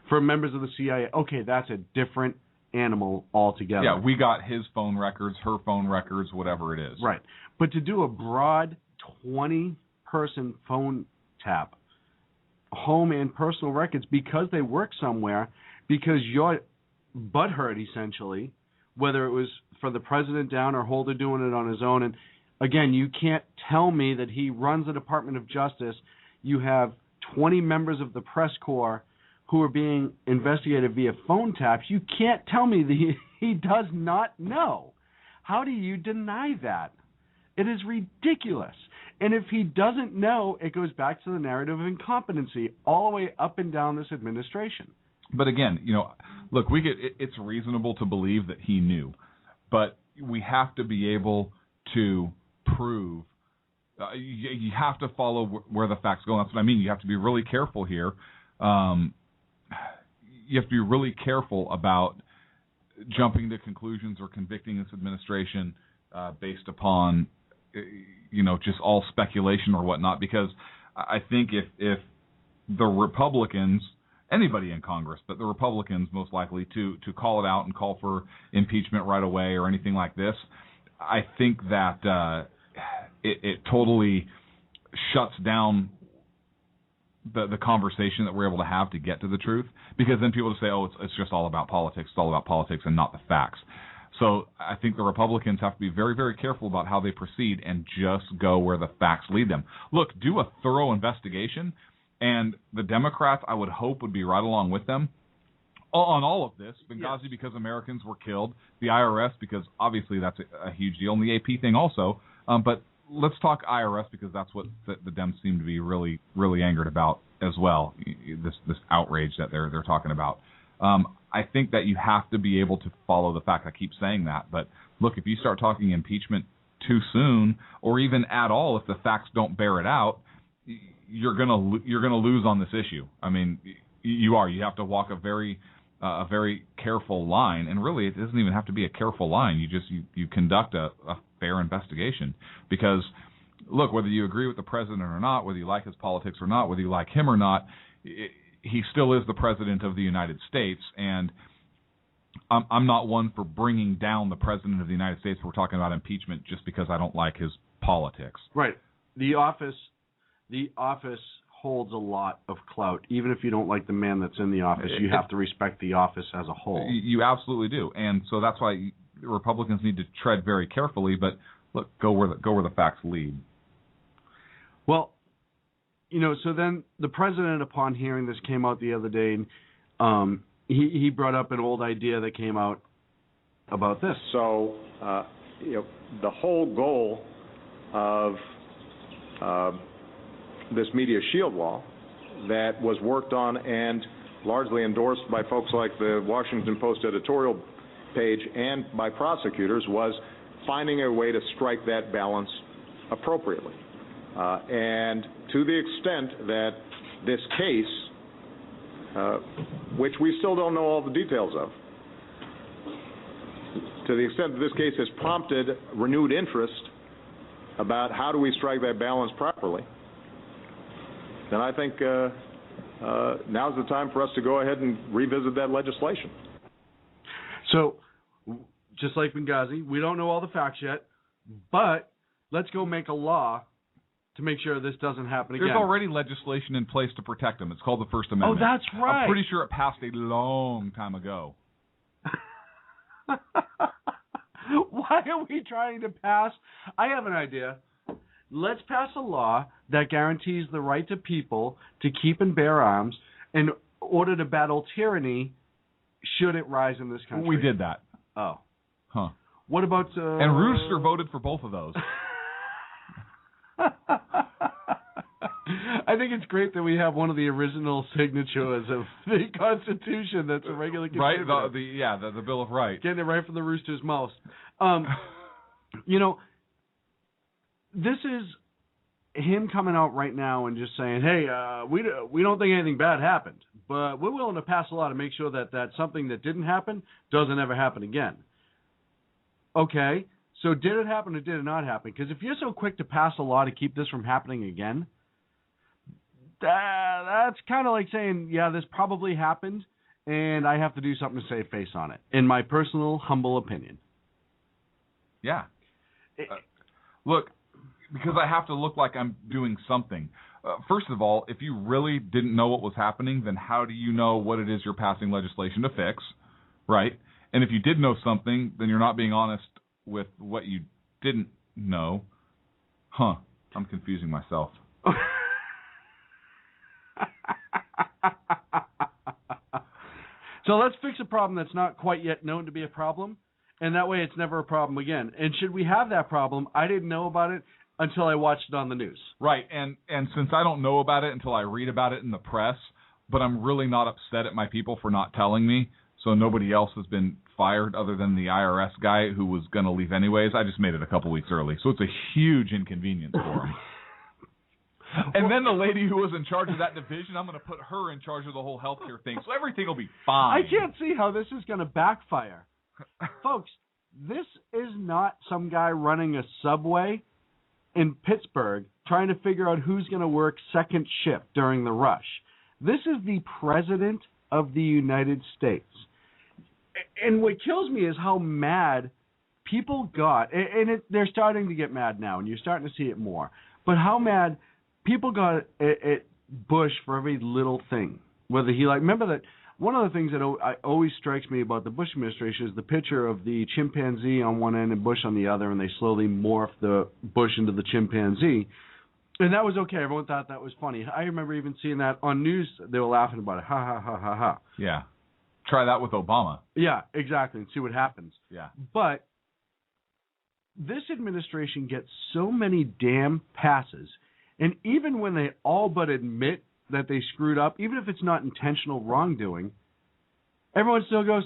for members of the CIA, okay, that's a different animal altogether. Yeah, we got his phone records, her phone records, whatever it is. Right. But to do a broad 20-person phone tap, home and personal records, because they work somewhere, because you're butthurt, essentially, whether it was for the president down or Holder doing it on his own. And, again, you can't tell me that he runs the Department of Justice. You have 20 members of the press corps who are being investigated via phone taps. You can't tell me that he does not know. How do you deny that? It is ridiculous. And if he doesn't know, it goes back to the narrative of incompetency all the way up and down this administration. But again, look, it's reasonable to believe that he knew, but we have to be able to prove. You have to follow where the facts go. That's what I mean. You have to be really careful here. You have to be really careful about jumping to conclusions or convicting this administration based upon just all speculation or whatnot, because I think if the Republicans, anybody in Congress, but the Republicans most likely to call it out and call for impeachment right away or anything like this, I think that it totally shuts down the conversation that we're able to have to get to the truth, because then people just say, oh, it's just all about politics. It's all about politics and not the facts. So I think the Republicans have to be very, very careful about how they proceed and just go where the facts lead them. Look, do a thorough investigation, and the Democrats, I would hope, would be right along with them on all of this. Benghazi, yes, because Americans were killed. The IRS, because obviously that's a huge deal. And the AP thing also. But let's talk IRS, because that's what the Dems seem to be really, really angered about as well, this outrage that they're talking about. I think that you have to be able to follow the fact. I keep saying that, but look, if you start talking impeachment too soon, or even at all, if the facts don't bear it out, you're gonna lose on this issue. I mean, you have to walk a very careful line, and really, it doesn't even have to be a careful line. You conduct a fair investigation, because look, whether you agree with the president or not, whether you like his politics or not, whether you like him or not, he still is the president of the United States, and I'm not one for bringing down the president of the United States. We're talking about impeachment just because I don't like his politics. Right. The office holds a lot of clout. Even if you don't like the man that's in the office, you have to respect the office as a whole. You absolutely do, and so that's why Republicans need to tread very carefully. But look, go where the facts lead. Well, so then the president, upon hearing this, came out the other day, and he brought up an old idea that came out about this. So, the whole goal of this media shield law that was worked on and largely endorsed by folks like the Washington Post editorial page and by prosecutors, was finding a way to strike that balance appropriately. And to the extent that this case, which we still don't know all the details of, to the extent that this case has prompted renewed interest about how do we strike that balance properly, then I think now's the time for us to go ahead and revisit that legislation. So, just like Benghazi, we don't know all the facts yet, but let's go make a law to make sure this doesn't happen again. There's already legislation in place to protect them. It's called the First Amendment. Oh, that's right. I'm pretty sure it passed a long time ago. Why are we trying to pass? I have an idea. Let's pass a law that guarantees the right to people to keep and bear arms in order to battle tyranny should it rise in this country. We did that. Oh. Huh. What about... and Rooster voted for both of those. I think it's great that we have one of the original signatures of the Constitution that's a regular contributor. Right, the Bill of Rights. Getting it right from the rooster's mouth. This is him coming out right now and just saying, hey, we don't think anything bad happened, but we're willing to pass a law to make sure that something that didn't happen doesn't ever happen again. Okay, so did it happen or did it not happen? Because if you're so quick to pass a law to keep this from happening again, that's kind of like saying, yeah, this probably happened, and I have to do something to save face on it, in my personal, humble opinion. Yeah. Look, because I have to look like I'm doing something. First of all, if you really didn't know what was happening, then how do you know what it is you're passing legislation to fix, right? And if you did know something, then you're not being honest with what you didn't know. Huh. I'm confusing myself. So let's fix a problem that's not quite yet known to be a problem, and that way it's never a problem again. And should we have that problem, I didn't know about it until I watched it on the news. Right, and since I don't know about it until I read about it in the press, but I'm really not upset at my people for not telling me, so nobody else has been fired other than the IRS guy who was going to leave anyways. I just made it a couple weeks early, so it's a huge inconvenience for him. And then the lady who was in charge of that division, I'm going to put her in charge of the whole healthcare thing, so everything will be fine. I can't see how this is going to backfire. Folks, this is not some guy running a Subway in Pittsburgh trying to figure out who's going to work second shift during the rush. This is the President of the United States. And what kills me is how mad people got, and they're starting to get mad now, and you're starting to see it more, but how mad people got at Bush for every little thing. Whether he remember that one of the things that always strikes me about the Bush administration is the picture of the chimpanzee on one end and Bush on the other, and they slowly morph the Bush into the chimpanzee. And that was okay. Everyone thought that was funny. I remember even seeing that on news. They were laughing about it. Ha, ha, ha, ha, ha. Yeah. Try that with Obama. Yeah, exactly, and see what happens. Yeah. But this administration gets so many damn passes, and even when they all but admit that they screwed up, even if it's not intentional wrongdoing, everyone still goes,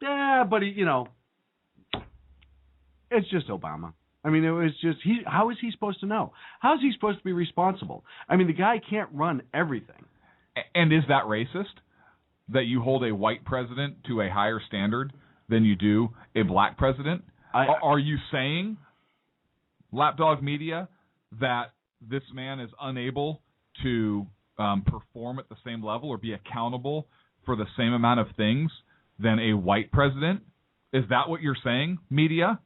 yeah, but it's just Obama. I mean, it was just, how is he supposed to know? How is he supposed to be responsible? I mean, the guy can't run everything. And is that racist? That you hold a white president to a higher standard than you do a black president? Are you saying, Lapdog Media, that this man is unable to perform at the same level or be accountable for the same amount of things than a white president? Is that what you're saying, media?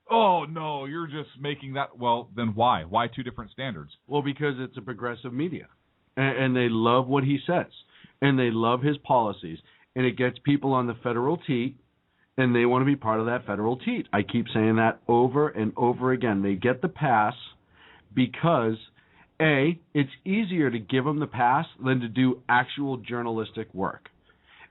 Oh, no, you're just making that. Well, then why? Why two different standards? Well, because it's a progressive media, and they love what he says, and they love his policies, and it gets people on the federal teat, and they want to be part of that federal teat. I keep saying that over and over again. They get the pass because, A, it's easier to give them the pass than to do actual journalistic work.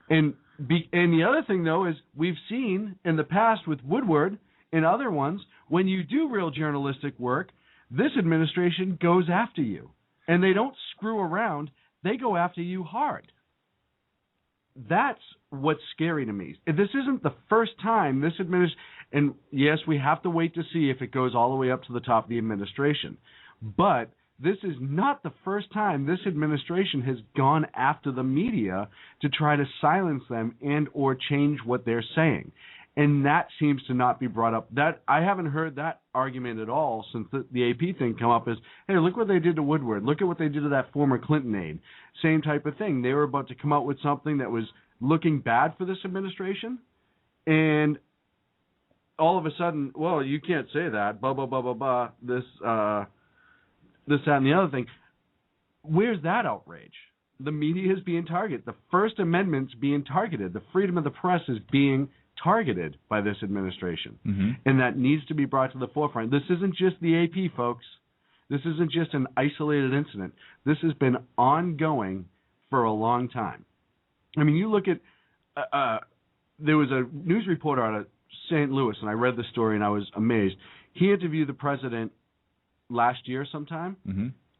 And the other thing, though, is we've seen in the past with Woodward and other ones, when you do real journalistic work, this administration goes after you. And they don't screw around. They go after you hard. that's what's scary to me. This isn't the first time this administration, and yes, we have to wait to see if it goes all the way up to the top of the administration, but this is not the first time this administration has gone after the media to try to silence them and or change what they're saying. And that seems to not be brought up. That I haven't heard that argument at all since the AP thing come up. Is, hey, look what they did to Woodward. Look at what they did to that former Clinton aide. Same type of thing. They were about to come out with something that was looking bad for this administration, and all of a sudden, well, you can't say that. Blah blah blah blah blah. This, that, and the other thing. Where's that outrage? The media is being targeted. The First Amendment's being targeted. The freedom of the press is being targeted by this administration, and that needs to be brought to the forefront. This isn't just the AP, folks. This isn't just an isolated incident. This has been ongoing for a long time. I mean, you look at there was a news reporter out of St. Louis, and I read the story, and I was amazed. He interviewed the president last year sometime,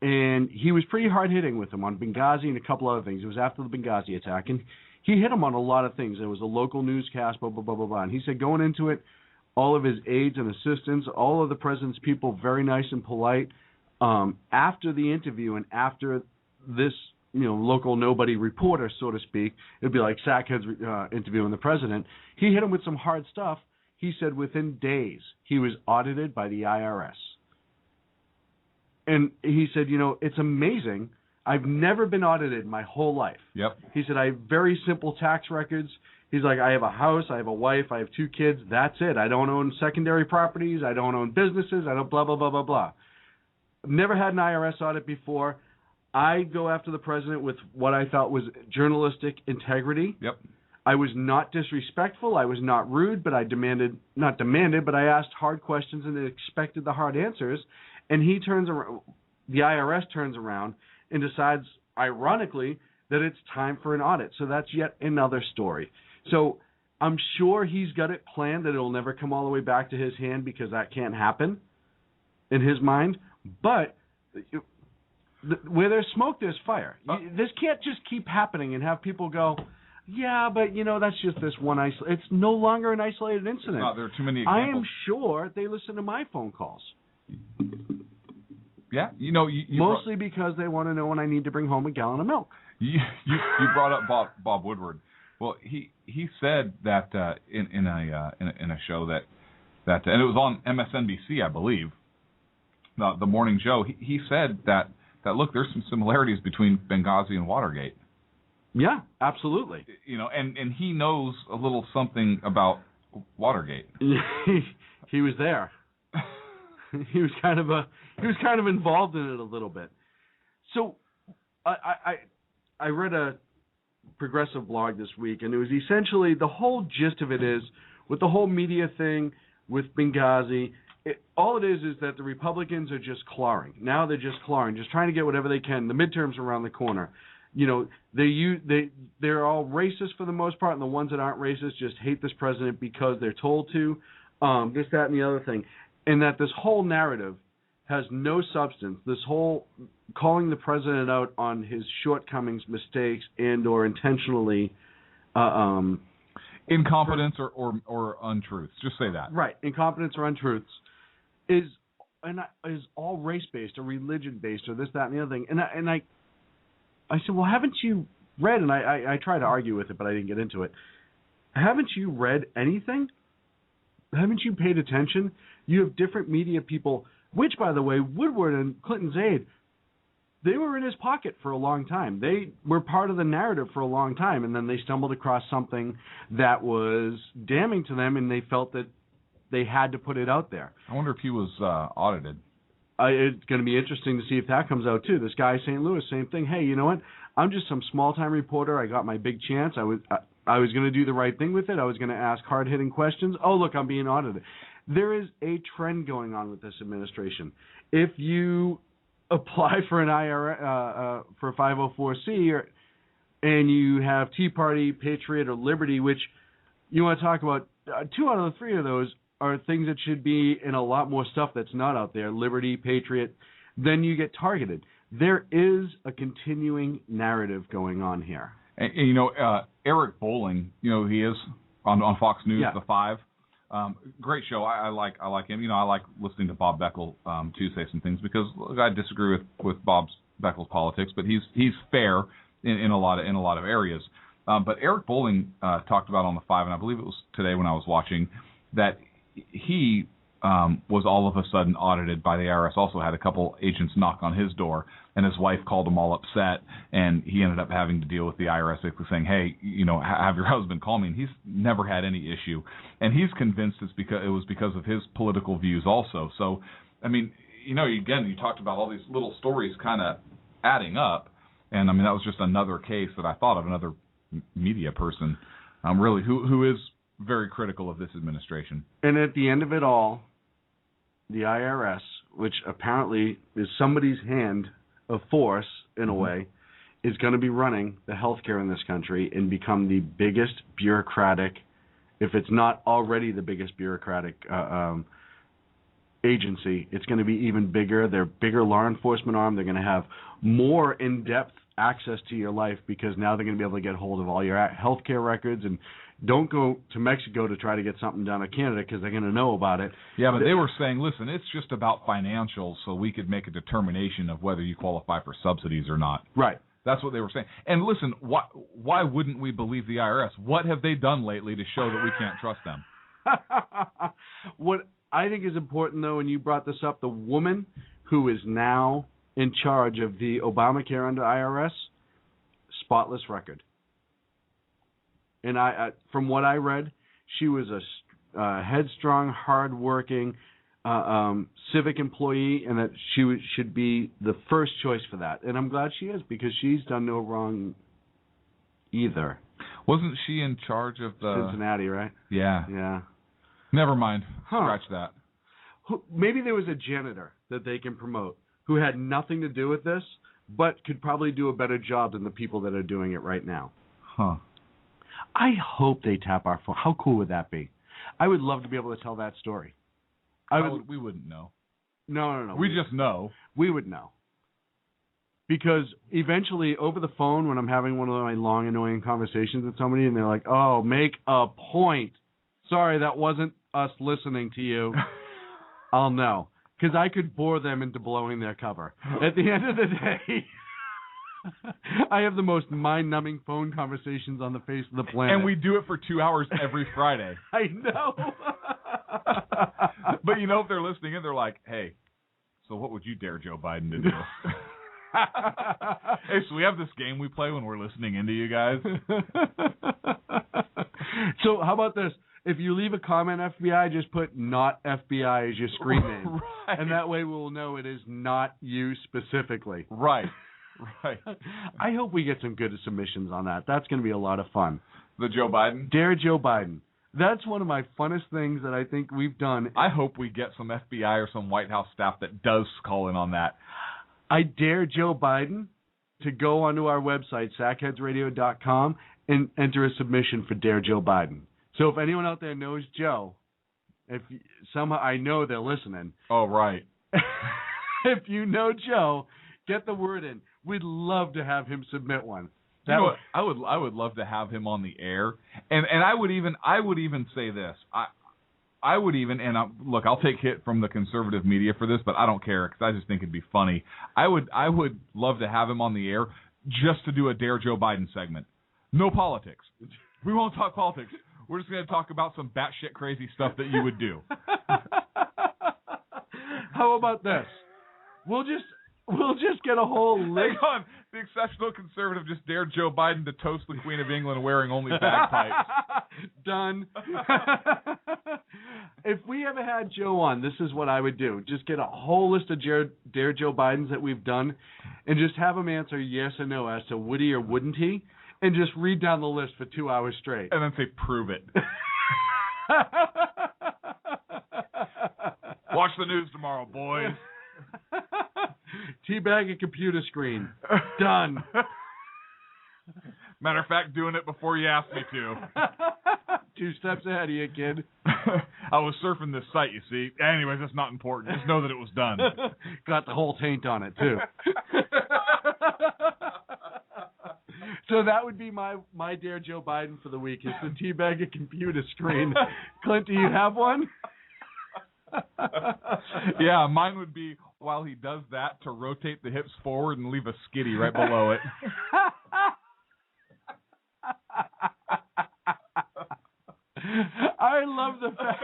and he was pretty hard-hitting with him on Benghazi and a couple other things. It was after the Benghazi attack, and he hit him on a lot of things. There was a local newscast, blah, blah, blah, blah, blah. And he said going into it, all of his aides and assistants, all of the president's people, very nice and polite. After the interview and after this, local nobody reporter, so to speak, it'd be like Sackhead's interviewing the president. He hit him with some hard stuff. He said within days he was audited by the IRS. And he said, it's amazing. I've never been audited my whole life. Yep. He said, I have very simple tax records. He's like, I have a house, I have a wife, I have 2 kids. That's it. I don't own secondary properties. I don't own businesses. I don't blah, blah, blah, blah, blah. Never had an IRS audit before. I go after the president with what I thought was journalistic integrity. Yep. I was not disrespectful. I was not rude, but I but I asked hard questions and expected the hard answers. And he turns around, the IRS turns around and decides, ironically, that it's time for an audit. So that's yet another story. So I'm sure he's got it planned that it'll never come all the way back to his hand because that can't happen in his mind. But where there's smoke, there's fire. This can't just keep happening and have people go, yeah, but, that's just this one it's no longer an isolated incident. No, there are too many examples. I am sure they listen to my phone calls. Yeah, you mostly because they want to know when I need to bring home a gallon of milk. You brought up Bob Woodward. Well, he said that in a show that and it was on MSNBC, I believe, the morning show. He said that look, there's some similarities between Benghazi and Watergate. Yeah, absolutely. And he knows a little something about Watergate. He was there. He was kind of involved in it a little bit. So I read a progressive blog this week, and it was essentially the whole gist of it is with the whole media thing with Benghazi. All it is that the Republicans are just clawing. Now they're just clawing, just trying to get whatever they can. The midterms are around the corner. They're all racist for the most part, and the ones that aren't racist just hate this president because they're told to. This, that, and the other thing. And that this whole narrative has no substance. This whole calling the president out on his shortcomings, mistakes, and or intentionally incompetence or untruths. Just say that. Right, incompetence or untruths is all race based or religion based or this, that, and the other thing. And I said, well, haven't you read? And I tried to argue with it, but I didn't get into it. Haven't you read anything? Haven't you paid attention? You have different media people, which, by the way, Woodward and Clinton's aide, they were in his pocket for a long time. They were part of the narrative for a long time, and then they stumbled across something that was damning to them, and they felt that they had to put it out there. I wonder if he was audited. It's going to be interesting to see if that comes out, too. This guy, St. Louis, same thing. Hey, you know what? I'm just some small-time reporter. I got my big chance. I was going to do the right thing with it. I was going to ask hard-hitting questions. Oh, look, I'm being audited. There is a trend going on with this administration. If you apply for an IRA, for a 504C, and you have Tea Party, Patriot, or Liberty, which you want to talk about, 2 out of the 3 of those are things that should be in a lot more stuff that's not out there, Liberty, Patriot, then you get targeted. There is a continuing narrative going on here. And, Eric Bolling, he is on Fox News, Yeah. The Five. Great show. I like him. I like listening to Bob Beckel too say some things because look, I disagree with Beckel's politics, but he's fair in a lot of areas. But Eric Bolling talked about on The Five, and I believe it was today when I was watching, that he was all of a sudden audited by the IRS. Also had a couple agents knock on his door, and his wife called him all upset, and he ended up having to deal with the IRS basically saying, hey, have your husband call me. And he's never had any issue. And he's convinced it was because of his political views also. So, I mean, again, you talked about all these little stories kind of adding up. And, I mean, that was just another case that I thought of, another media person really who is very critical of this administration. And at the end of it all, the IRS, which apparently is somebody's hand of force in a way, is going to be running the healthcare in this country and become the biggest bureaucratic, if it's not already the biggest bureaucratic agency, it's going to be even bigger. They're bigger law enforcement arm. They're going to have more in-depth access to your life because now they're going to be able to get hold of all your healthcare records. And don't go to Mexico to try to get something done in Canada because they're going to know about it. Yeah, but they were saying, listen, it's just about financials, so we could make a determination of whether you qualify for subsidies or not. Right. That's what they were saying. And listen, why wouldn't we believe the IRS? What have they done lately to show that we can't trust them? What I think is important, though, and you brought this up, the woman who is now in charge of the Obamacare under IRS, spotless record. And I from what I read, she was a headstrong, hardworking, civic employee, and that she should be the first choice for that. And I'm glad she is because she's done no wrong either. Wasn't she in charge of the Cincinnati, right? Yeah. Yeah. Never mind. Scratch that. Maybe there was a janitor that they can promote who had nothing to do with this, but could probably do a better job than the people that are doing it right now. Huh. I hope they tap our phone. How cool would that be? I would love to be able to tell that story. We wouldn't know. No. We just know. We would know. Because eventually, over the phone, when I'm having one of my long, annoying conversations with somebody, and they're like, oh, make a point. Sorry, that wasn't us listening to you. I'll know. Because I could bore them into blowing their cover. At the end of the day, I have the most mind-numbing phone conversations on the face of the planet. And we do it for 2 hours every Friday. I know. But if they're listening in, they're like, hey, so what would you dare Joe Biden to do? Hey, so we have this game we play when we're listening into you guys. So how about this? If you leave a comment, FBI, just put not FBI as your screen name. Right. And that way we'll know it is not you specifically. Right. I hope we get some good submissions on that. That's going to be a lot of fun. The Joe Biden? Dare Joe Biden. That's one of my funnest things that I think we've done. I hope we get some FBI or some White House staff that does call in on that. I dare Joe Biden to go onto our website, sackheadsradio.com, and enter a submission for Dare Joe Biden. So if anyone out there knows Joe, somehow I know they're listening. Oh, right. If you know Joe, get the word in. We'd love to have him submit one. I would love to have him on the air, and I would even say this. I would even, and look, I'll take hit from the conservative media for this, but I don't care because I just think it'd be funny. I would love to have him on the air just to do a Dare Joe Biden segment. No politics. We won't talk politics. We're just going to talk about some batshit crazy stuff that you would do. How about this? We'll just get a whole list. Hang on. The exceptional conservative just dared Joe Biden to toast the Queen of England wearing only bagpipes. Done. If we ever had Joe on, this is what I would do. Just get a whole list of Dare Joe Bidens that we've done and just have him answer yes or no as to would he or wouldn't he, and just read down the list for 2 hours straight. And then say, prove it. Watch the news tomorrow, boys. Teabag a computer screen. Done. Matter of fact, doing it before you asked me to. 2 steps ahead of you, kid. I was surfing this site, you see. Anyways, that's not important. Just know that it was done. Got the whole taint on it, too. So that would be my Dare Joe Biden for the week, is to teabag a computer screen. Clint, do you have one? Yeah, mine would be, while he does that, to rotate the hips forward and leave a skitty right below it. I love the fact.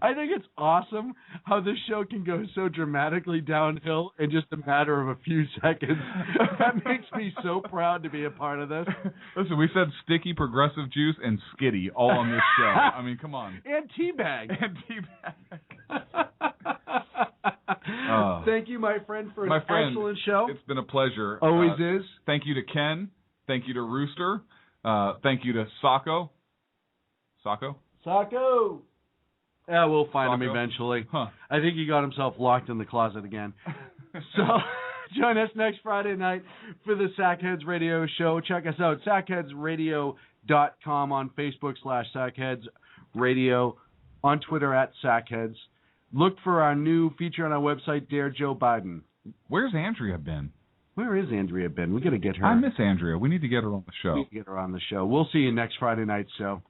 I think it's awesome how this show can go so dramatically downhill in just a matter of a few seconds. That makes me so proud to be a part of this. Listen, we said sticky, progressive juice, and skitty all on this show. I mean, come on. And teabag. And teabag. Thank you, my friend, for an excellent show. It's been a pleasure. Always is. Thank you to Ken. Thank you to Rooster. Thank you to Sacco. Sacco. Yeah, we'll find him Sacco? eventually. Huh. I think he got himself locked in the closet again. So join us next Friday night for the Sackheads Radio Show. Check us out, sackheadsradio.com, on Facebook /sackheadsradio, on Twitter @sackheads. Look for our new feature on our website, Dare Joe Biden. Where's Andrea been? Where is Andrea been? We got to get her. I miss Andrea. We need to get her on the show. We need to get her on the show. We'll see you next Friday night's show.